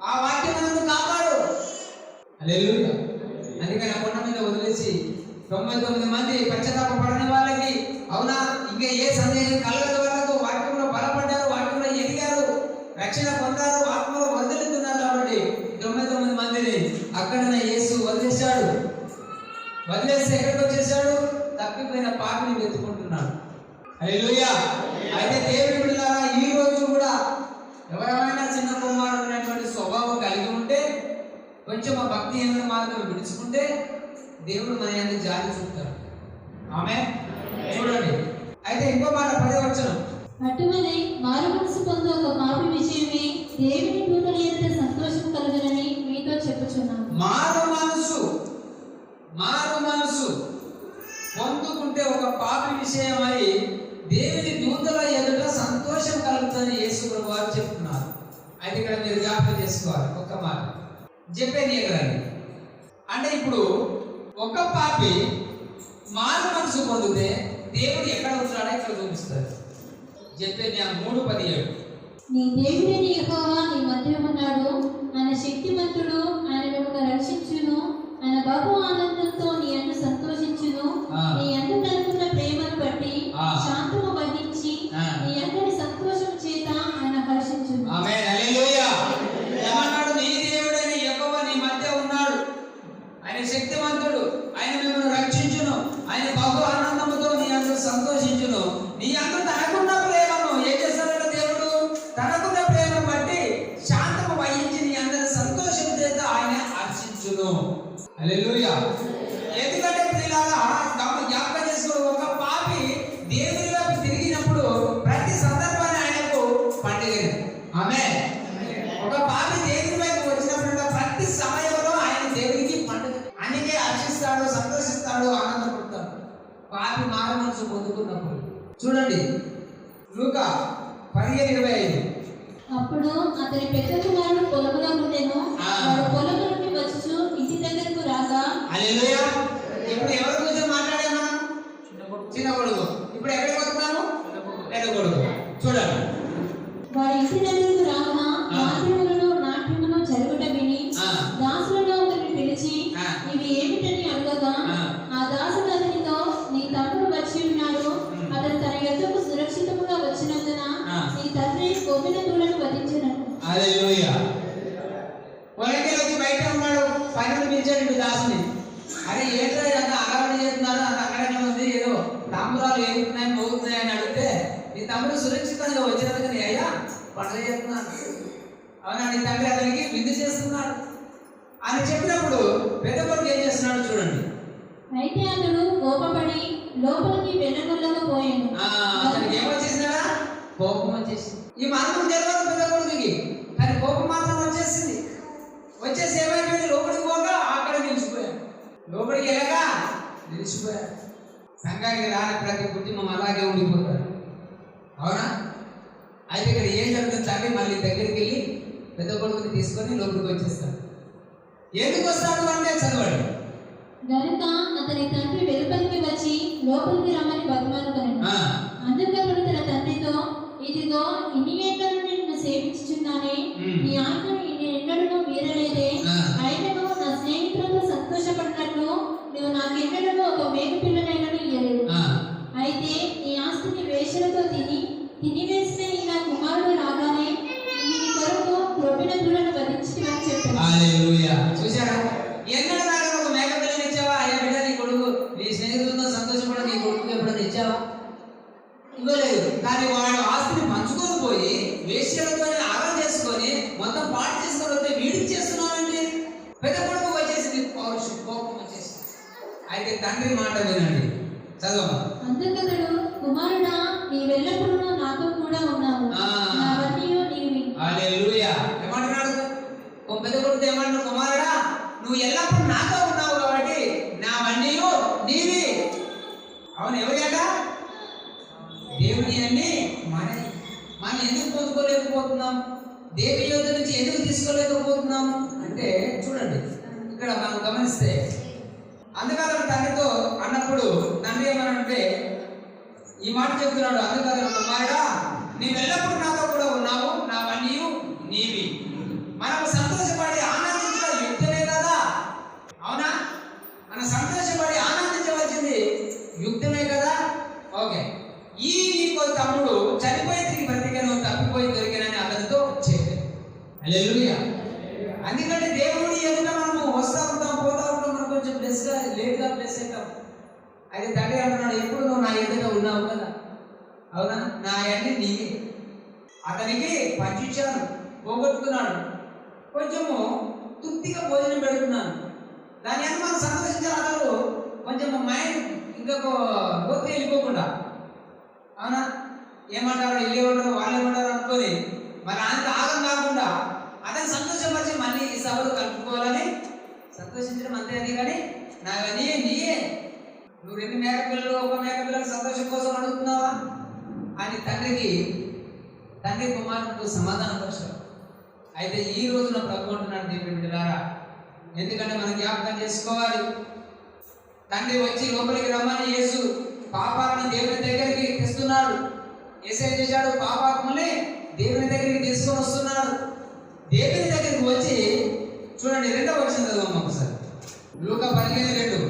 ఆ వాక్యం నన్ను కాపాడు. హల్లెలూయా. అందుకని ఆ కొండ మీద వదిలేసి 99 మంది పశ్చాత్తాపపడని వాళ్ళకి, అవునా, ఇంకా ఏ సందేహం కలగదు, వాళ్ళకు వాక్యంలో బలపడ్డారు, వాక్యంలో ఎదిగారు, రక్షణ పొందారు, ఆత్మలో వదిలితున్నారు. కాబట్టి 99 మందిని అక్కడనే యేసు వదిలేశాడు. వదిలేసి ఎక్కడికి వచ్చేసాడు? తప్పిపోయిన పాపిని వెతుకుంటున్నాడు. హల్లెలూయా. అయితే దేవుడి బిడ్డలారా, ఈ రోజు కూడా ఎవరైనా చిన్న కుమారుడు అనేటువంటి స్వభావం కలిగి ఉంటే, కొంచెం ఆ భక్తిహీన మార్గం విడుచుకుంటే దేవుడు మన యందు జాలి చూపుతాడు. ఆమేన్. చూడండి అయితే ఇంకో మాట 10వ వచనం. అటువలే మారుమనసు పొందు ఒక పాపి విషయమై దేవుని దూతల ఎదుట సంతోషం కలుగునని మీతో చెప్పుచున్నాను. మారు మనసు పొందుకుంటే ఒక పాపి విషయమై దేవుని దూతల ఎదుట సంతోషం కలుగుతుందని యేసు ప్రభు వారు చెప్తున్నారు. అయితే ఇక్కడ మీరు జ్ఞాపకం చేసుకోవాలి ఒక్క మాట చెప్పేది. అంటే ఇప్పుడు ఒక పాపి మారు మనసు పొందితే దేవుడు ఎక్కడ ఉంటాడో ఇక్కడ చూపిస్తారు. చెప్పేది 3:17. నీ దేవుడైన యెహోవా నీ మధ్య ఉన్నాడు, ఆయన శక్తిమంతుడు, ఆయన మిమ్మల్ని రక్షించును, ఆయన బహు ఆనందంతో నీ యందు సంతోషించును, నీ యందు కలుగున్న ప్రేమను బట్టి శాంతము వహించి నీ అందరి సంతోషం చేత ఆయన హర్షించును. ఆమేన్, హల్లెలూయా. ఏమన్నాడు? నీ దేవుడైన యెహోవా నీ మధ్య ఉన్నాడు, ఆయన శక్తిమంతుడు, ఆయన మిమ్మల్ని రక్షించును, ఆయన బహు ఆనందముతో నీ యందు సంతోషించును, నీ యందు తనకున్న ప్రేమను ఏం చేస్తాడు దేవుడు? తనకున్న ప్రేమను బట్టి శాంతము వహించి నీ అందరి సంతోషం చేత ఆయన హర్షించును. హల్లెలూయా. ఎందుకంటే ప్రియులారా, జ్ఞాపకం చేసుకో, ఒక పాపి దేవుని వైపు తిరిగినప్పుడు ప్రతి సందర్భాన్ని ఆయనకు పండుగ. ఆమేన్. ఒక పాపి దేవుని వైపు వచ్చినప్పుడు ప్రతి సమయంలో ఆయన దేవునికి పండుగ. అందుకే హర్షిస్తాడు, సంతోషిస్తాడు, ఆనందపడతాడు పాపి మారు మనసు పొందుకున్నప్పుడు. చూడండి లూకా 15:25. అప్పుడు అతని పెద్ద కుమారుడు పొలములో ఉండెను, వాడు పొలము నుండి వచ్చుచు ఇంటి దగ్గరకు రాగా. హల్లెలూయా. ఇప్పుడు ఎవరి గురించి మాట్లాడాము? చిన్న కొడుకు. ఇప్పుడు ఎక్కడికి వస్తున్నాము? పెద్ద కొడుకు. చూడండి, వాడు ఇంటి దగ్గరకు రాగా వాద్యములను నాట్యమును జరుగుట విని దాసులలో ఒకరిని పిలిచి ఇవి ఏమిటని అడగగా, ఆ దాసుడు అతనితో, నీ తమ్ముడు వచ్చి ఉన్నాడు, అతను తన యొద్దకు సురక్షితముగా వచ్చినందున నీ తండ్రి గొప్పిన దూడను వధించినను. హల్లెలూయా. పొలంకి వచ్చి బయట ఉన్నాడు, పైన పిలిచాడు దాసుని. అరే ఏంటో అంత అలవాటు చేస్తున్నారు, అంత అక్కడనే ఉంది, ఏదో తాంబూలాలు ఏగుతున్నాయి మోగుతున్నాయి అని అడిగితే నీ తమ్ముడు సురక్షితంగా వచ్చినందుకు నీ అయ్యా పండుగ చేస్తున్నాను, అవునా, నీ తండ్రి అతనికి విందు చేస్తున్నాడు అని చెప్పినప్పుడు పెద్ద కొడుకు ఏం చేస్తున్నాడు చూడండి. అయితే అతడు కోపపడి లోపలికి వెళ్ళగొల్లకపోయాను. అతనికి ఏమొచ్చేసిందా? కోపం వచ్చేసింది. ఈ మార్గం తెలియదు పెద్ద కొడుకుకి, కానీ కోపం మాత్రం వచ్చేసింది. వచ్చేసి ఏమైపోయింది, లోపలికి పోగా అక్కడ నిలిచిపోయాడు. లోపలికి వెళ్ళగా నిలిచిపోయాడు. సంఘానికి రాని ప్రతి కుటుంబం అలాగే ఉండిపోతారు, అవునా? అయితే ఇక్కడ ఏం జరుగుతుంది, తండ్రి మళ్ళీ దగ్గరికి వెళ్ళి పెద్ద కొడుకుని తీసుకొని లోపలికి వచ్చేస్తాడు. ఎందుకు వస్తాడు అంటే చదవండి. గనుక అతని తండ్రి వెలుపలికి వచ్చి లోపలికి రమ్మని బతిమాలుకొనెను. అందుకు అతడు తన తండ్రితో, ఇదిగో ఇన్ని ఏళ్ళ నుండి నిన్ను సేవించుచున్నానే, నీ ఆజ్ఞను ఎన్నడూ మీరలేదే, అయినను నా స్నేహితులతో సంతోషపడినట్లు నువ్వు నాకెన్నడూ ఒక మేకు పిల్లనైనను ఇయ్యలేదు. అయితే ఈ ఆస్తిని వేషలతో తినివేసిన ఈ నా కుమారుడు రాగానే నీ కొరకు క్రొవ్విన దూడను వధించితివని చెప్పాను. హల్లెలూయా. చూశారా, ఎన్నడూ నాకు ఒక మేక పిల్లని ఇచ్చావా? అయ్యా బిడ్డ, నీ కొడుకు నీ స్నేహితులతో సంతోషపడి నీ కొడుకు ఎప్పుడైనా ఇచ్చావా? ఇవ్వలేదు. కానీ వాడు ఆస్తిని పంచుకొని పోయి వేశ్యలతో ఆగం చేసుకొని మొత్తం పాటు చేసుకొని వస్తే వీడికి చేస్తున్నానండి. పెద్ద కొడుకు వచ్చేసింది, పౌరుషం కోపం వచ్చేసి. అయితే తండ్రి మాట వినండి, చదవమా. అందుకతడు, కుమారుడా, నీ వెళ్ళప్పుడు నాతో కూడా ఉన్నావు, నావన్నీ నీవి. హల్లెలూయా. ఏమంటున్నాడు పెద్ద కొడుకు? ఏమంటున్నాడు? కుమారుడా, నువ్వు ఎల్లప్పుడూ నాతో ఉన్నావు కాబట్టి నావన్నీ నీవి. అవును, ఎవరిట? దేవుని అన్ని మనం ఎందుకు పొందుకోలేకపోతున్నాం? దేవుని యోధ నుంచి ఎందుకు తీసుకోలేకపోతున్నాం అంటే చూడండి, ఇక్కడ మనం గమనిస్తే అందుకని తండ్రితో అన్నప్పుడు తండ్రి ఏమనంటే ఈ మాట చెప్తున్నాడు. అందుకని కుమారుడా, నీవు ఎల్లప్పుడూ నాతో కూడా ఉన్నావు, నావన్నీ నీవి. మనం సంతోషపడి ఆనందించడం యుక్తమే కదా, అవునా? మనం సంతోషపడి ఆనందించవలసింది యుక్తమే కదా. ఓకే, ఈ నీకు తమ్ముడు చనిపోయి తిరిగి బ్రతికను, తప్పిపోయి దొరికినని అతనితో చెప్పాడు. హల్లెలూయా. అందుకంటే దేవుడి ఎదుట మనము వస్తూ ఉంటాం, పోతా ఉంటాం, మనం కొంచెం లేట్గా ప్లస్ అవుతాం. అయితే తండ్రి అంటున్నాడు, ఎప్పుడు నువ్వు నా ఎదుట ఉన్నావు కదా, అవునా, నా అన్ని నీవే. అతనికి పంచిచ్చాను, పోగొట్టుకున్నాడు, కొంచెము తృప్తిగా భోజనం పెడుతున్నాను, దాని అని మనం సంతోషించాలి. అతను కొంచెం మైండ్ ఇంకొక గోత్రి వెళ్ళిపోకుండా, అవునా, ఏమంటారు వీళ్ళు ఏమంటారు వాళ్ళు ఏమంటారు అనుకొని మరి అంత ఆగం కాకుండా అతను సంతోషపరిచి మళ్ళీ ఈ సభలు కలుపుకోవాలని సంతోషించడం అంతే. అది కానీ నావన్నీ నీయే, నువ్వు 2 మేక పిల్లలు, 1 మేక పిల్లలు సంతోషం కోసం అడుగుతున్నావా అని తండ్రి కుమారుడు సమాధానం పరిచారు. అయితే ఈ రోజున ప్రభు అంటున్నాడు, దేవుని బిడ్డలారా, ఎందుకంటే మనం జ్ఞాపకం చేసుకోవాలి, తండ్రి వచ్చి లోపలికి రమ్మని యేసు పాపాలను దేవుని దగ్గరికి తెస్తున్నాడు. యేసే చేశాడు, పాపాత్మని దేవుని దగ్గరికి తీసుకొని వస్తున్నాడు. దేవుని దగ్గరికి వచ్చి చూడండి, 2వ వచనం చదువు ఒకసారి. లూకా 15:2.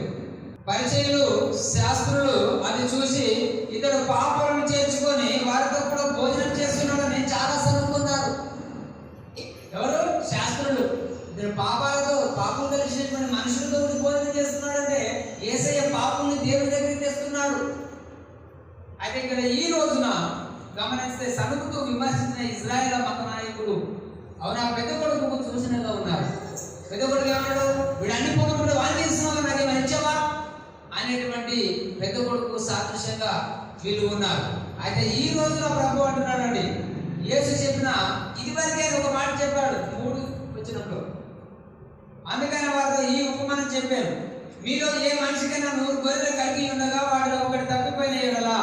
పరిచయులు శాస్త్రులు అది చూసి ఇతడు పాపాలను చేర్చుకొని వారితో కూడా భోజనం చేస్తున్నాడని చాలా సనుకున్నారు. ఎవరు? శాస్త్రులు. ఇతడు పాపం కలిసినటువంటి మనుషులతో భోజనం చేస్తున్నాడంటే యేసయ్య పాపుల్ని దేవుని దగ్గరికి తెస్తున్నాడు. అయితే ఇక్కడ ఈ రోజున గమనిస్తే సనుకుతూ విమర్శించిన ఇజ్రాయేల్ మత నాయకుడు, అవునా, పెద్ద కొడుకు చూసినగా ఉన్నారు. పెద్ద కొడుకు ఏమన్నాడు? వీడు అన్ని పోగొట్టుకుంటే వాళ్ళు చేస్తున్నావు, నాకేమైనా ఇచ్చావా అనేటువంటి పెద్ద కొడుకు సాదృశ్యంగా వీళ్ళు ఉన్నారు. అయితే ఈ రోజున ప్రభు అంటున్నాడండి, యేసు చెప్పిన ఇదివరకే ఒక మాట చెప్పాడు 3 వచ్చినప్పుడు. అందుకని వారితో ఈ ఉపమానం చెప్పాను, మీలో ఏ మనిషికైనా 100 గొర్రెలు కలిగి ఉండగా వాటిలో ఒకటి తప్పిపోయిన ఎడలా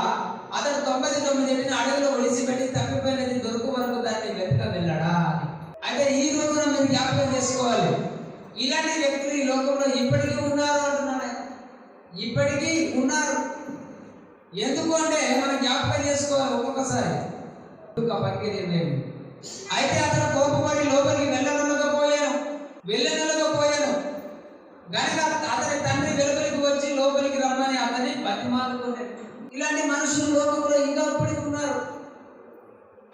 అతడు 99 అడవిలో ఒడిసిపెట్టి తప్పిపోయినది దొరుకు వరకు దాన్ని వెతక వెళ్ళాడా. అయితే ఈ రోజున మీరు జ్ఞాపకం చేసుకోవాలి, ఇలాంటి వ్యక్తులు ఈ లోకంలో ఇప్పటికీ ఉన్నారు అంటున్నాడు. ఇప్పటికీ ఉన్నారు. ఎందుకు అంటే మనం జ్ఞాపకం చేసుకోవాలి ఒక్కొక్కసారి. అయితే అతను కోపపడి లోపలికి వెళ్ళనకపోయాను గనక అతని తండ్రి వెలుపలికి వచ్చి లోపలికి రమ్మని అతని బతిమాలుకున్నాడు. ఇలాంటి మనుషులు లోకంలో ఇంకా ఇప్పటికి ఉన్నారు.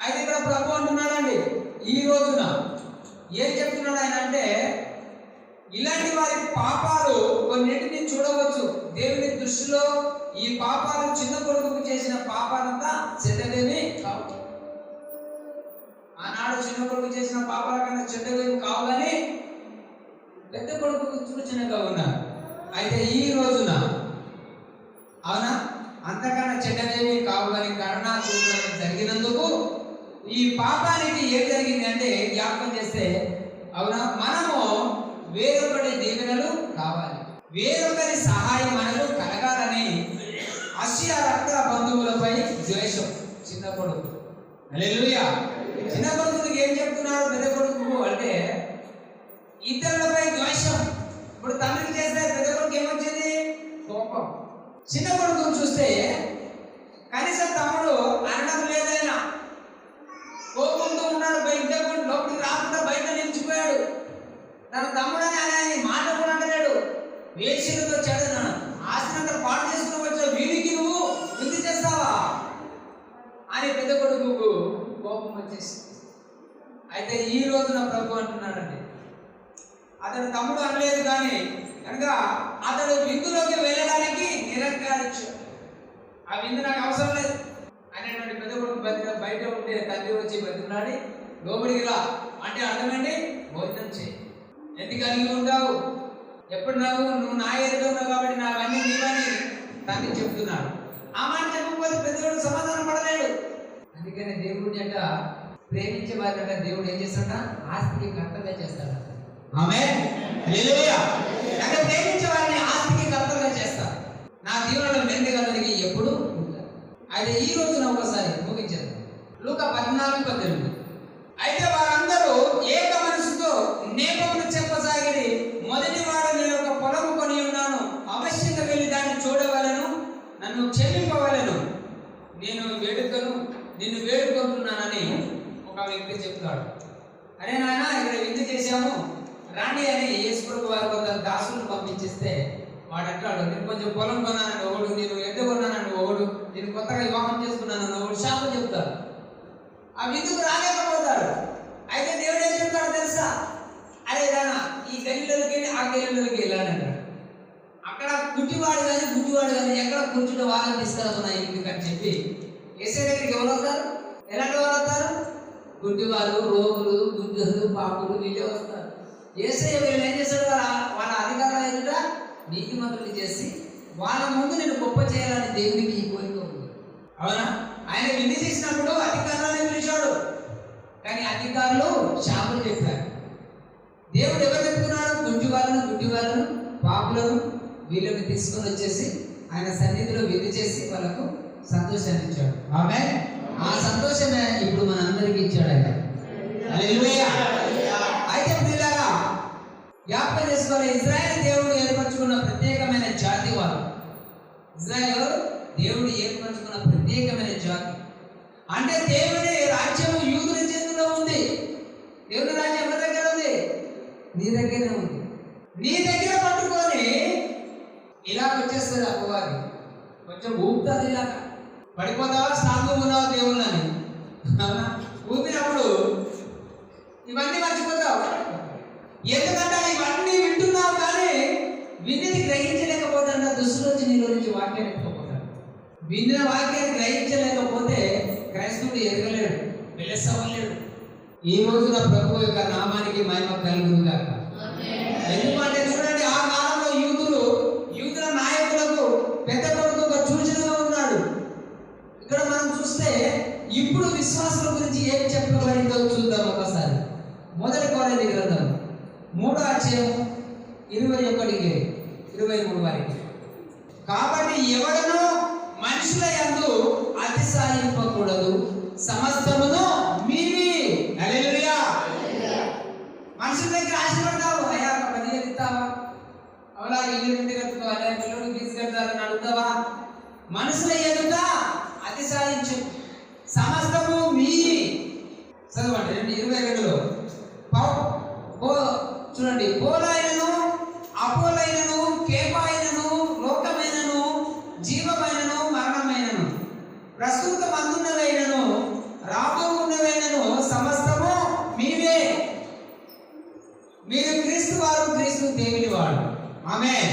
అయితే ఇక్కడ ప్రభు అంటున్నాడండి, ఈ రోజున ఏం చెప్తున్నాడు ఆయన అంటే, ఇలాంటి వారి పాపాలు కొన్నింటిని చూడవచ్చు. దేవుని దృష్టిలో ఈ పాపాలు చిన్న కొడుకు చేసిన పాపాలంతా చెడ్డవేమీ కావు. ఆనాడు చిన్న కొడుకు చేసిన పాపాల కన్నా చెడ్డవేమి కావు, కానీ పెద్ద కొడుకు చిన్నగా ఉన్నారు. అయితే ఈ రోజున అవునా అంతకన్నా చెడ్డవేమి కావు, కానీ కరుణాపూర్వకంగా జరిగినందుకు ఈ పాపానికి ఏం జరిగింది అంటే జ్ఞాపకం చేస్తే అవునా మనము వేరొకరి దీవెనలు కావాలి, వేరొకరి సహాయం మనకు కలగాలని అసియా రక్త బంధువులపై ద్వేషం. చిన్న కొడుకు హల్లెలూయా. చిన్న కొడుకుకి ఏం చెప్తున్నారు పెద్ద కొడుకు అంటే ఇతరులపై ద్వేషం. ఇప్పుడు తండ్రికి చేస్తే పెద్ద కొడుకు ఏమొచ్చింది? కోపం. చిన్న కొడుకును చూస్తే కనీసం తమ్ముడు అనడం లేదైనా కోపంతో ఉన్నాడు. లోపలికి రాకుండా బయట నిలిచిపోయాడు. తన తమ్ముడని ఆయన మాట కూడా అంటలేడు. వేషలతో చెడన ఆస్తినంతా పాటు చేసుకుని వచ్చావు, వీడికి నువ్వు వృద్ధి చేస్తావా అని పెద్ద కొడుకు కోపం వచ్చేసింది. అయితే ఈ రోజున ప్రభు అంటున్నాడండి, అతడు తమ్ముడు అనలేదు కానీ కనుక అతడు విందులోకి వెళ్ళడానికి నిరాకరించాడు. ఆ విందు నాకు అవసరం లేదు అనేటువంటి పెద్ద కొడుకు బయట ఉంటే తండ్రి వచ్చి బతిమలాడి లోపలికి రా అంటే అర్థమండి భోజనం చేయి. ఎందుకు కలిగి ఉంటావు? ఎప్పుడు నువ్వు నా ఎదుట ఉన్నావు కాబట్టి నావన్నీ నీవని తండ్రి చెప్తున్నాడు. ఆ మాట చెప్పకపోతే పెద్దవాడు సమాధానం పడలేడు. అందుకని దేవుడు జంట ప్రేమించే వారిట దేవుడు ఏం చేస్తాడ? ఆస్తికి కర్తవ్యం చేస్తాడు. ఆమేన్ హల్లెలూయా. అంటే ప్రేమించే వారిని ఆస్తికి కర్తవ్యం చేస్తారు. నా దీవెనలో మెండుగలరికి ఎప్పుడు ఉంటారు. అయితే ఈ రోజున ఒకసారి ముగించేద్దాం. లూకా 14:18. అయితే వారందరూ ఏక మనసుతో నేపమును చెప్పసాగిరి. మొదటి వాడు నేను ఒక పొలము కొని ఉన్నాను, అవశ్యంగా వెళ్ళి దాన్ని చూడవలను, నన్ను క్షమింపవలను, నిన్ను వేడుకుంటున్నానని ఒక వ్యక్తి చెప్తాడు. అరే నాయన ఇక్కడ విందు చేశాము రాండి అని యేసుప్రభు వారు కొంత దాసులను పంపించేస్తే వాడు అంటాడు, నేను కొంచెం పొలం కొన్నానని ఒకడు, నేను ఎద్దు కొన్నానని ఒకడు, నేను కొత్తగా వివాహం చేసుకున్నానని ఒకడు శాపం చెప్తాడు. ఆ విందుకు రాలేకపోతాడు. అయితే దేవుడు ఏం చెప్తాడు తెలుసా? అరే దానా ఈ గల్లీలోకి వెళ్ళి ఆ గల్లీలోకి వెళ్ళానంటాడు. అక్కడ గుడ్డివాడు కానీ ఎక్కడ కూర్చుంటే వాళ్ళని తీసుకురాస్తున్నాయి ఎందుకని చెప్పి యేసయ్య దగ్గరికి ఎవరు వస్తారు? ఎలాంటి వాళ్ళు వస్తారు? గుడ్డివాళ్ళు, రోగులు, గుడ్డులు, పాపులు వీళ్ళే వస్తారు. యేసయ్య వీళ్ళు ఏం చేస్తాడు? వాళ్ళ అధికారులు ఎదుట నీతిమంతులు చేసి వాళ్ళ ముందు నేను గొప్ప చేయాలని దేవునికి ఈ కోరిక ఉంది. అవునా? ఆయన విందు చేసినప్పుడు అధికారులను పిలిచాడు, కానీ అధికారులు శాపలు చెప్పారు. దేవుడు ఎవరు చెప్తున్నాడు? గుడ్డి వాళ్ళను పాపులను వీళ్ళని తీసుకొని వచ్చేసి ఆయన సన్నిధిలో విందు చేసి వాళ్ళకు సంతోషాన్ని ఇచ్చాడు. ఆమేన్. ఆ సంతోషమే ఇప్పుడు మన అందరికీ ఇచ్చాడు ఆయన. హల్లెలూయా. అయితే పిల్లలారా జ్ఞాపకం చేసుకోవాలి, ఇజ్రాయేల్ దేవుడు ఏర్పరచుకున్న ప్రత్యేకమైన జాతి వారు. ఇజ్రాయేల్ దేవుడు ఏర్పరచుకున్న ప్రత్యేకమైన జాతి. అంటే దేవుని రాజ్యము యూదుల చేతిలో ఉంది. దేవుని రాజ్యం ఎవరి దగ్గర ఉంది? నీ దగ్గరే ఉంది. నీ దగ్గర పట్టుకొని ఇలా వచ్చేస్తుంది అపవాది. కొంచెం ఊపుతుంది, ఇలా పడిపోతావా, స్ట్రాంగ్ ఉన్నావా దేవుళ్ళని ఊపినప్పుడు ఇవన్నీ మర్చిపోతావు. ఎందుకంటే ఇవన్నీ వింటున్నావు కానీ విన్నిని గ్రహించలేకపోతే దుస్తులు వచ్చి నీలో నుంచి వాక్యాన్ని ఎత్తుకోపోతాడు. విన్న వాక్యాన్ని గ్రహించలేకపోతే క్రైస్తవుడు ఎదగలేడు, వెలసవ్వలేడు. ఈ రోజున ప్రభు యొక్క నామానికి మహిమ కలుగునుగాక. ఎందుకంటే చూడండి, ఆ కాలంలో యూదుల నాయకులకు పెద్ద కొడుకు ఒక సూచనగా ఉన్నాడు. ఇక్కడ మనం చూస్తే ఇప్పుడు విశ్వాసుల గురించి ఏం చెప్పబడిందో చూద్దాం ఒకసారి. మొదటి కొరింథీ గ్రంథం 3వ అధ్యాయం 21-23 వరకు. కాబట్టి ఎవడనో మనుషుల యందు అతిశయింపకూడదు, సమస్తమును మీవి. హల్లెలూయా. మనుషుల దగ్గర ఆశపడతావు, అయ్యా 10,000 ఇస్తావా, అవలా ఇల్లు ఇంటి కట్టుకోవా, పిల్లలు తీసుకెళ్తారని అడుగుతావా? మనుషుల ఎదుట అతిశయించు, సమస్తము మీ. చదవండి 22లో. చూడండి, పోలైనను అపోలైనను కేపాయినను లోకమైనను జీవమైనను మరణమైనను ప్రస్తుత మందున్నవైనను రాబోతున్నవైనను సమస్తము మీవే. మీరు క్రీస్తు వారు, క్రీస్తు క్రీస్తు దేవుని వాడు. ఆమేన్.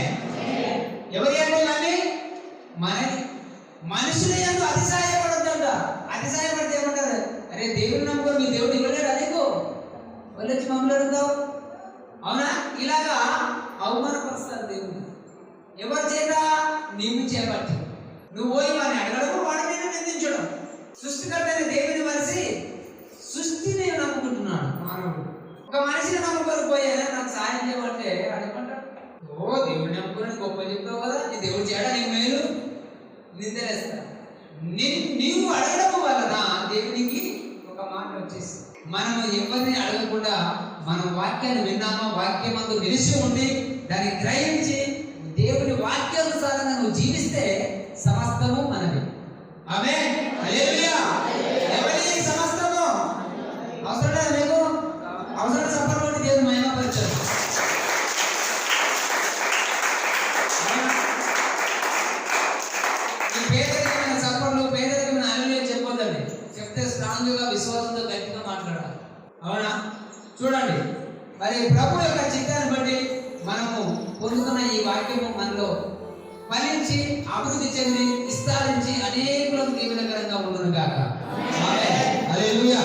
ఎవరి అంటే ఇవన్నీ మనది. మనుషుల యందు అతిశయపడొద్దంట. అతిశయపడితే ఏమంటారు? అరే దేవుని నమ్ముకొని మీ దేవుడు ఇవ్వలేడు అదేకో వాళ్ళు వచ్చి మమ్మల్ని అడుగుతావు, అవునా? ఇలాగా అవమానపరుస్తారు దేవుని. ఎవరి చేత? నీవు చేపట్టి నువ్వు పోయి వాడిని అడగడం, వాడి మీద నిందించడం. సృష్టికర్త దేవుని మనిషి సృష్టిని నమ్ముకుంటున్నాడు మానవుడు. ఒక మనిషిని నమ్ముకోకపోయానే నాకు సాయం చేయమంటే అడగమంటాడు, ఓ దేవుడిని నమ్ముకుని గొప్ప చెప్తావు కదా, నీ దేవుడు చేయడా నీకు మేలు నిందలేస్తా. నీవు అడగడం వలన దేవునికి ఒక మాట వచ్చేసి మనము ఎవరిని అడగకుండా మనం వాక్యాన్ని విన్నామో వాక్యమందు నిలిచి ఉండి దాన్ని గ్రహించి దేవుని వాక్యానుసారంగా నువ్వు జీవిస్తే సమస్తము మనది. ఆమేన్. హల్లెలూయా. ఎవరి సమస్తము అవసరం లేదు మీకు, అవసరం సంపర్కండి దేవుని మహిమపరచాలి. ఈ పేదరికమైన సపోర్ట్లు, పేదరికమైన హల్లెలూయా చెప్పొద్దండి. చెప్తే స్ట్రాంగ్ గా విశ్వాసంతో గట్టిగా మాట్లాడాలి. అవునా? చూడండి, మరి ప్రభు యొక్క చిత్తాన్ని బట్టి మనము పొందుతున్న ఈ వాక్యము మనలో ఫలించి అభివృద్ధి చెంది విస్తరించి అనేకులకు దీవెనకరంగా ఉండును గాక. ఆమేన్. హల్లెలూయా.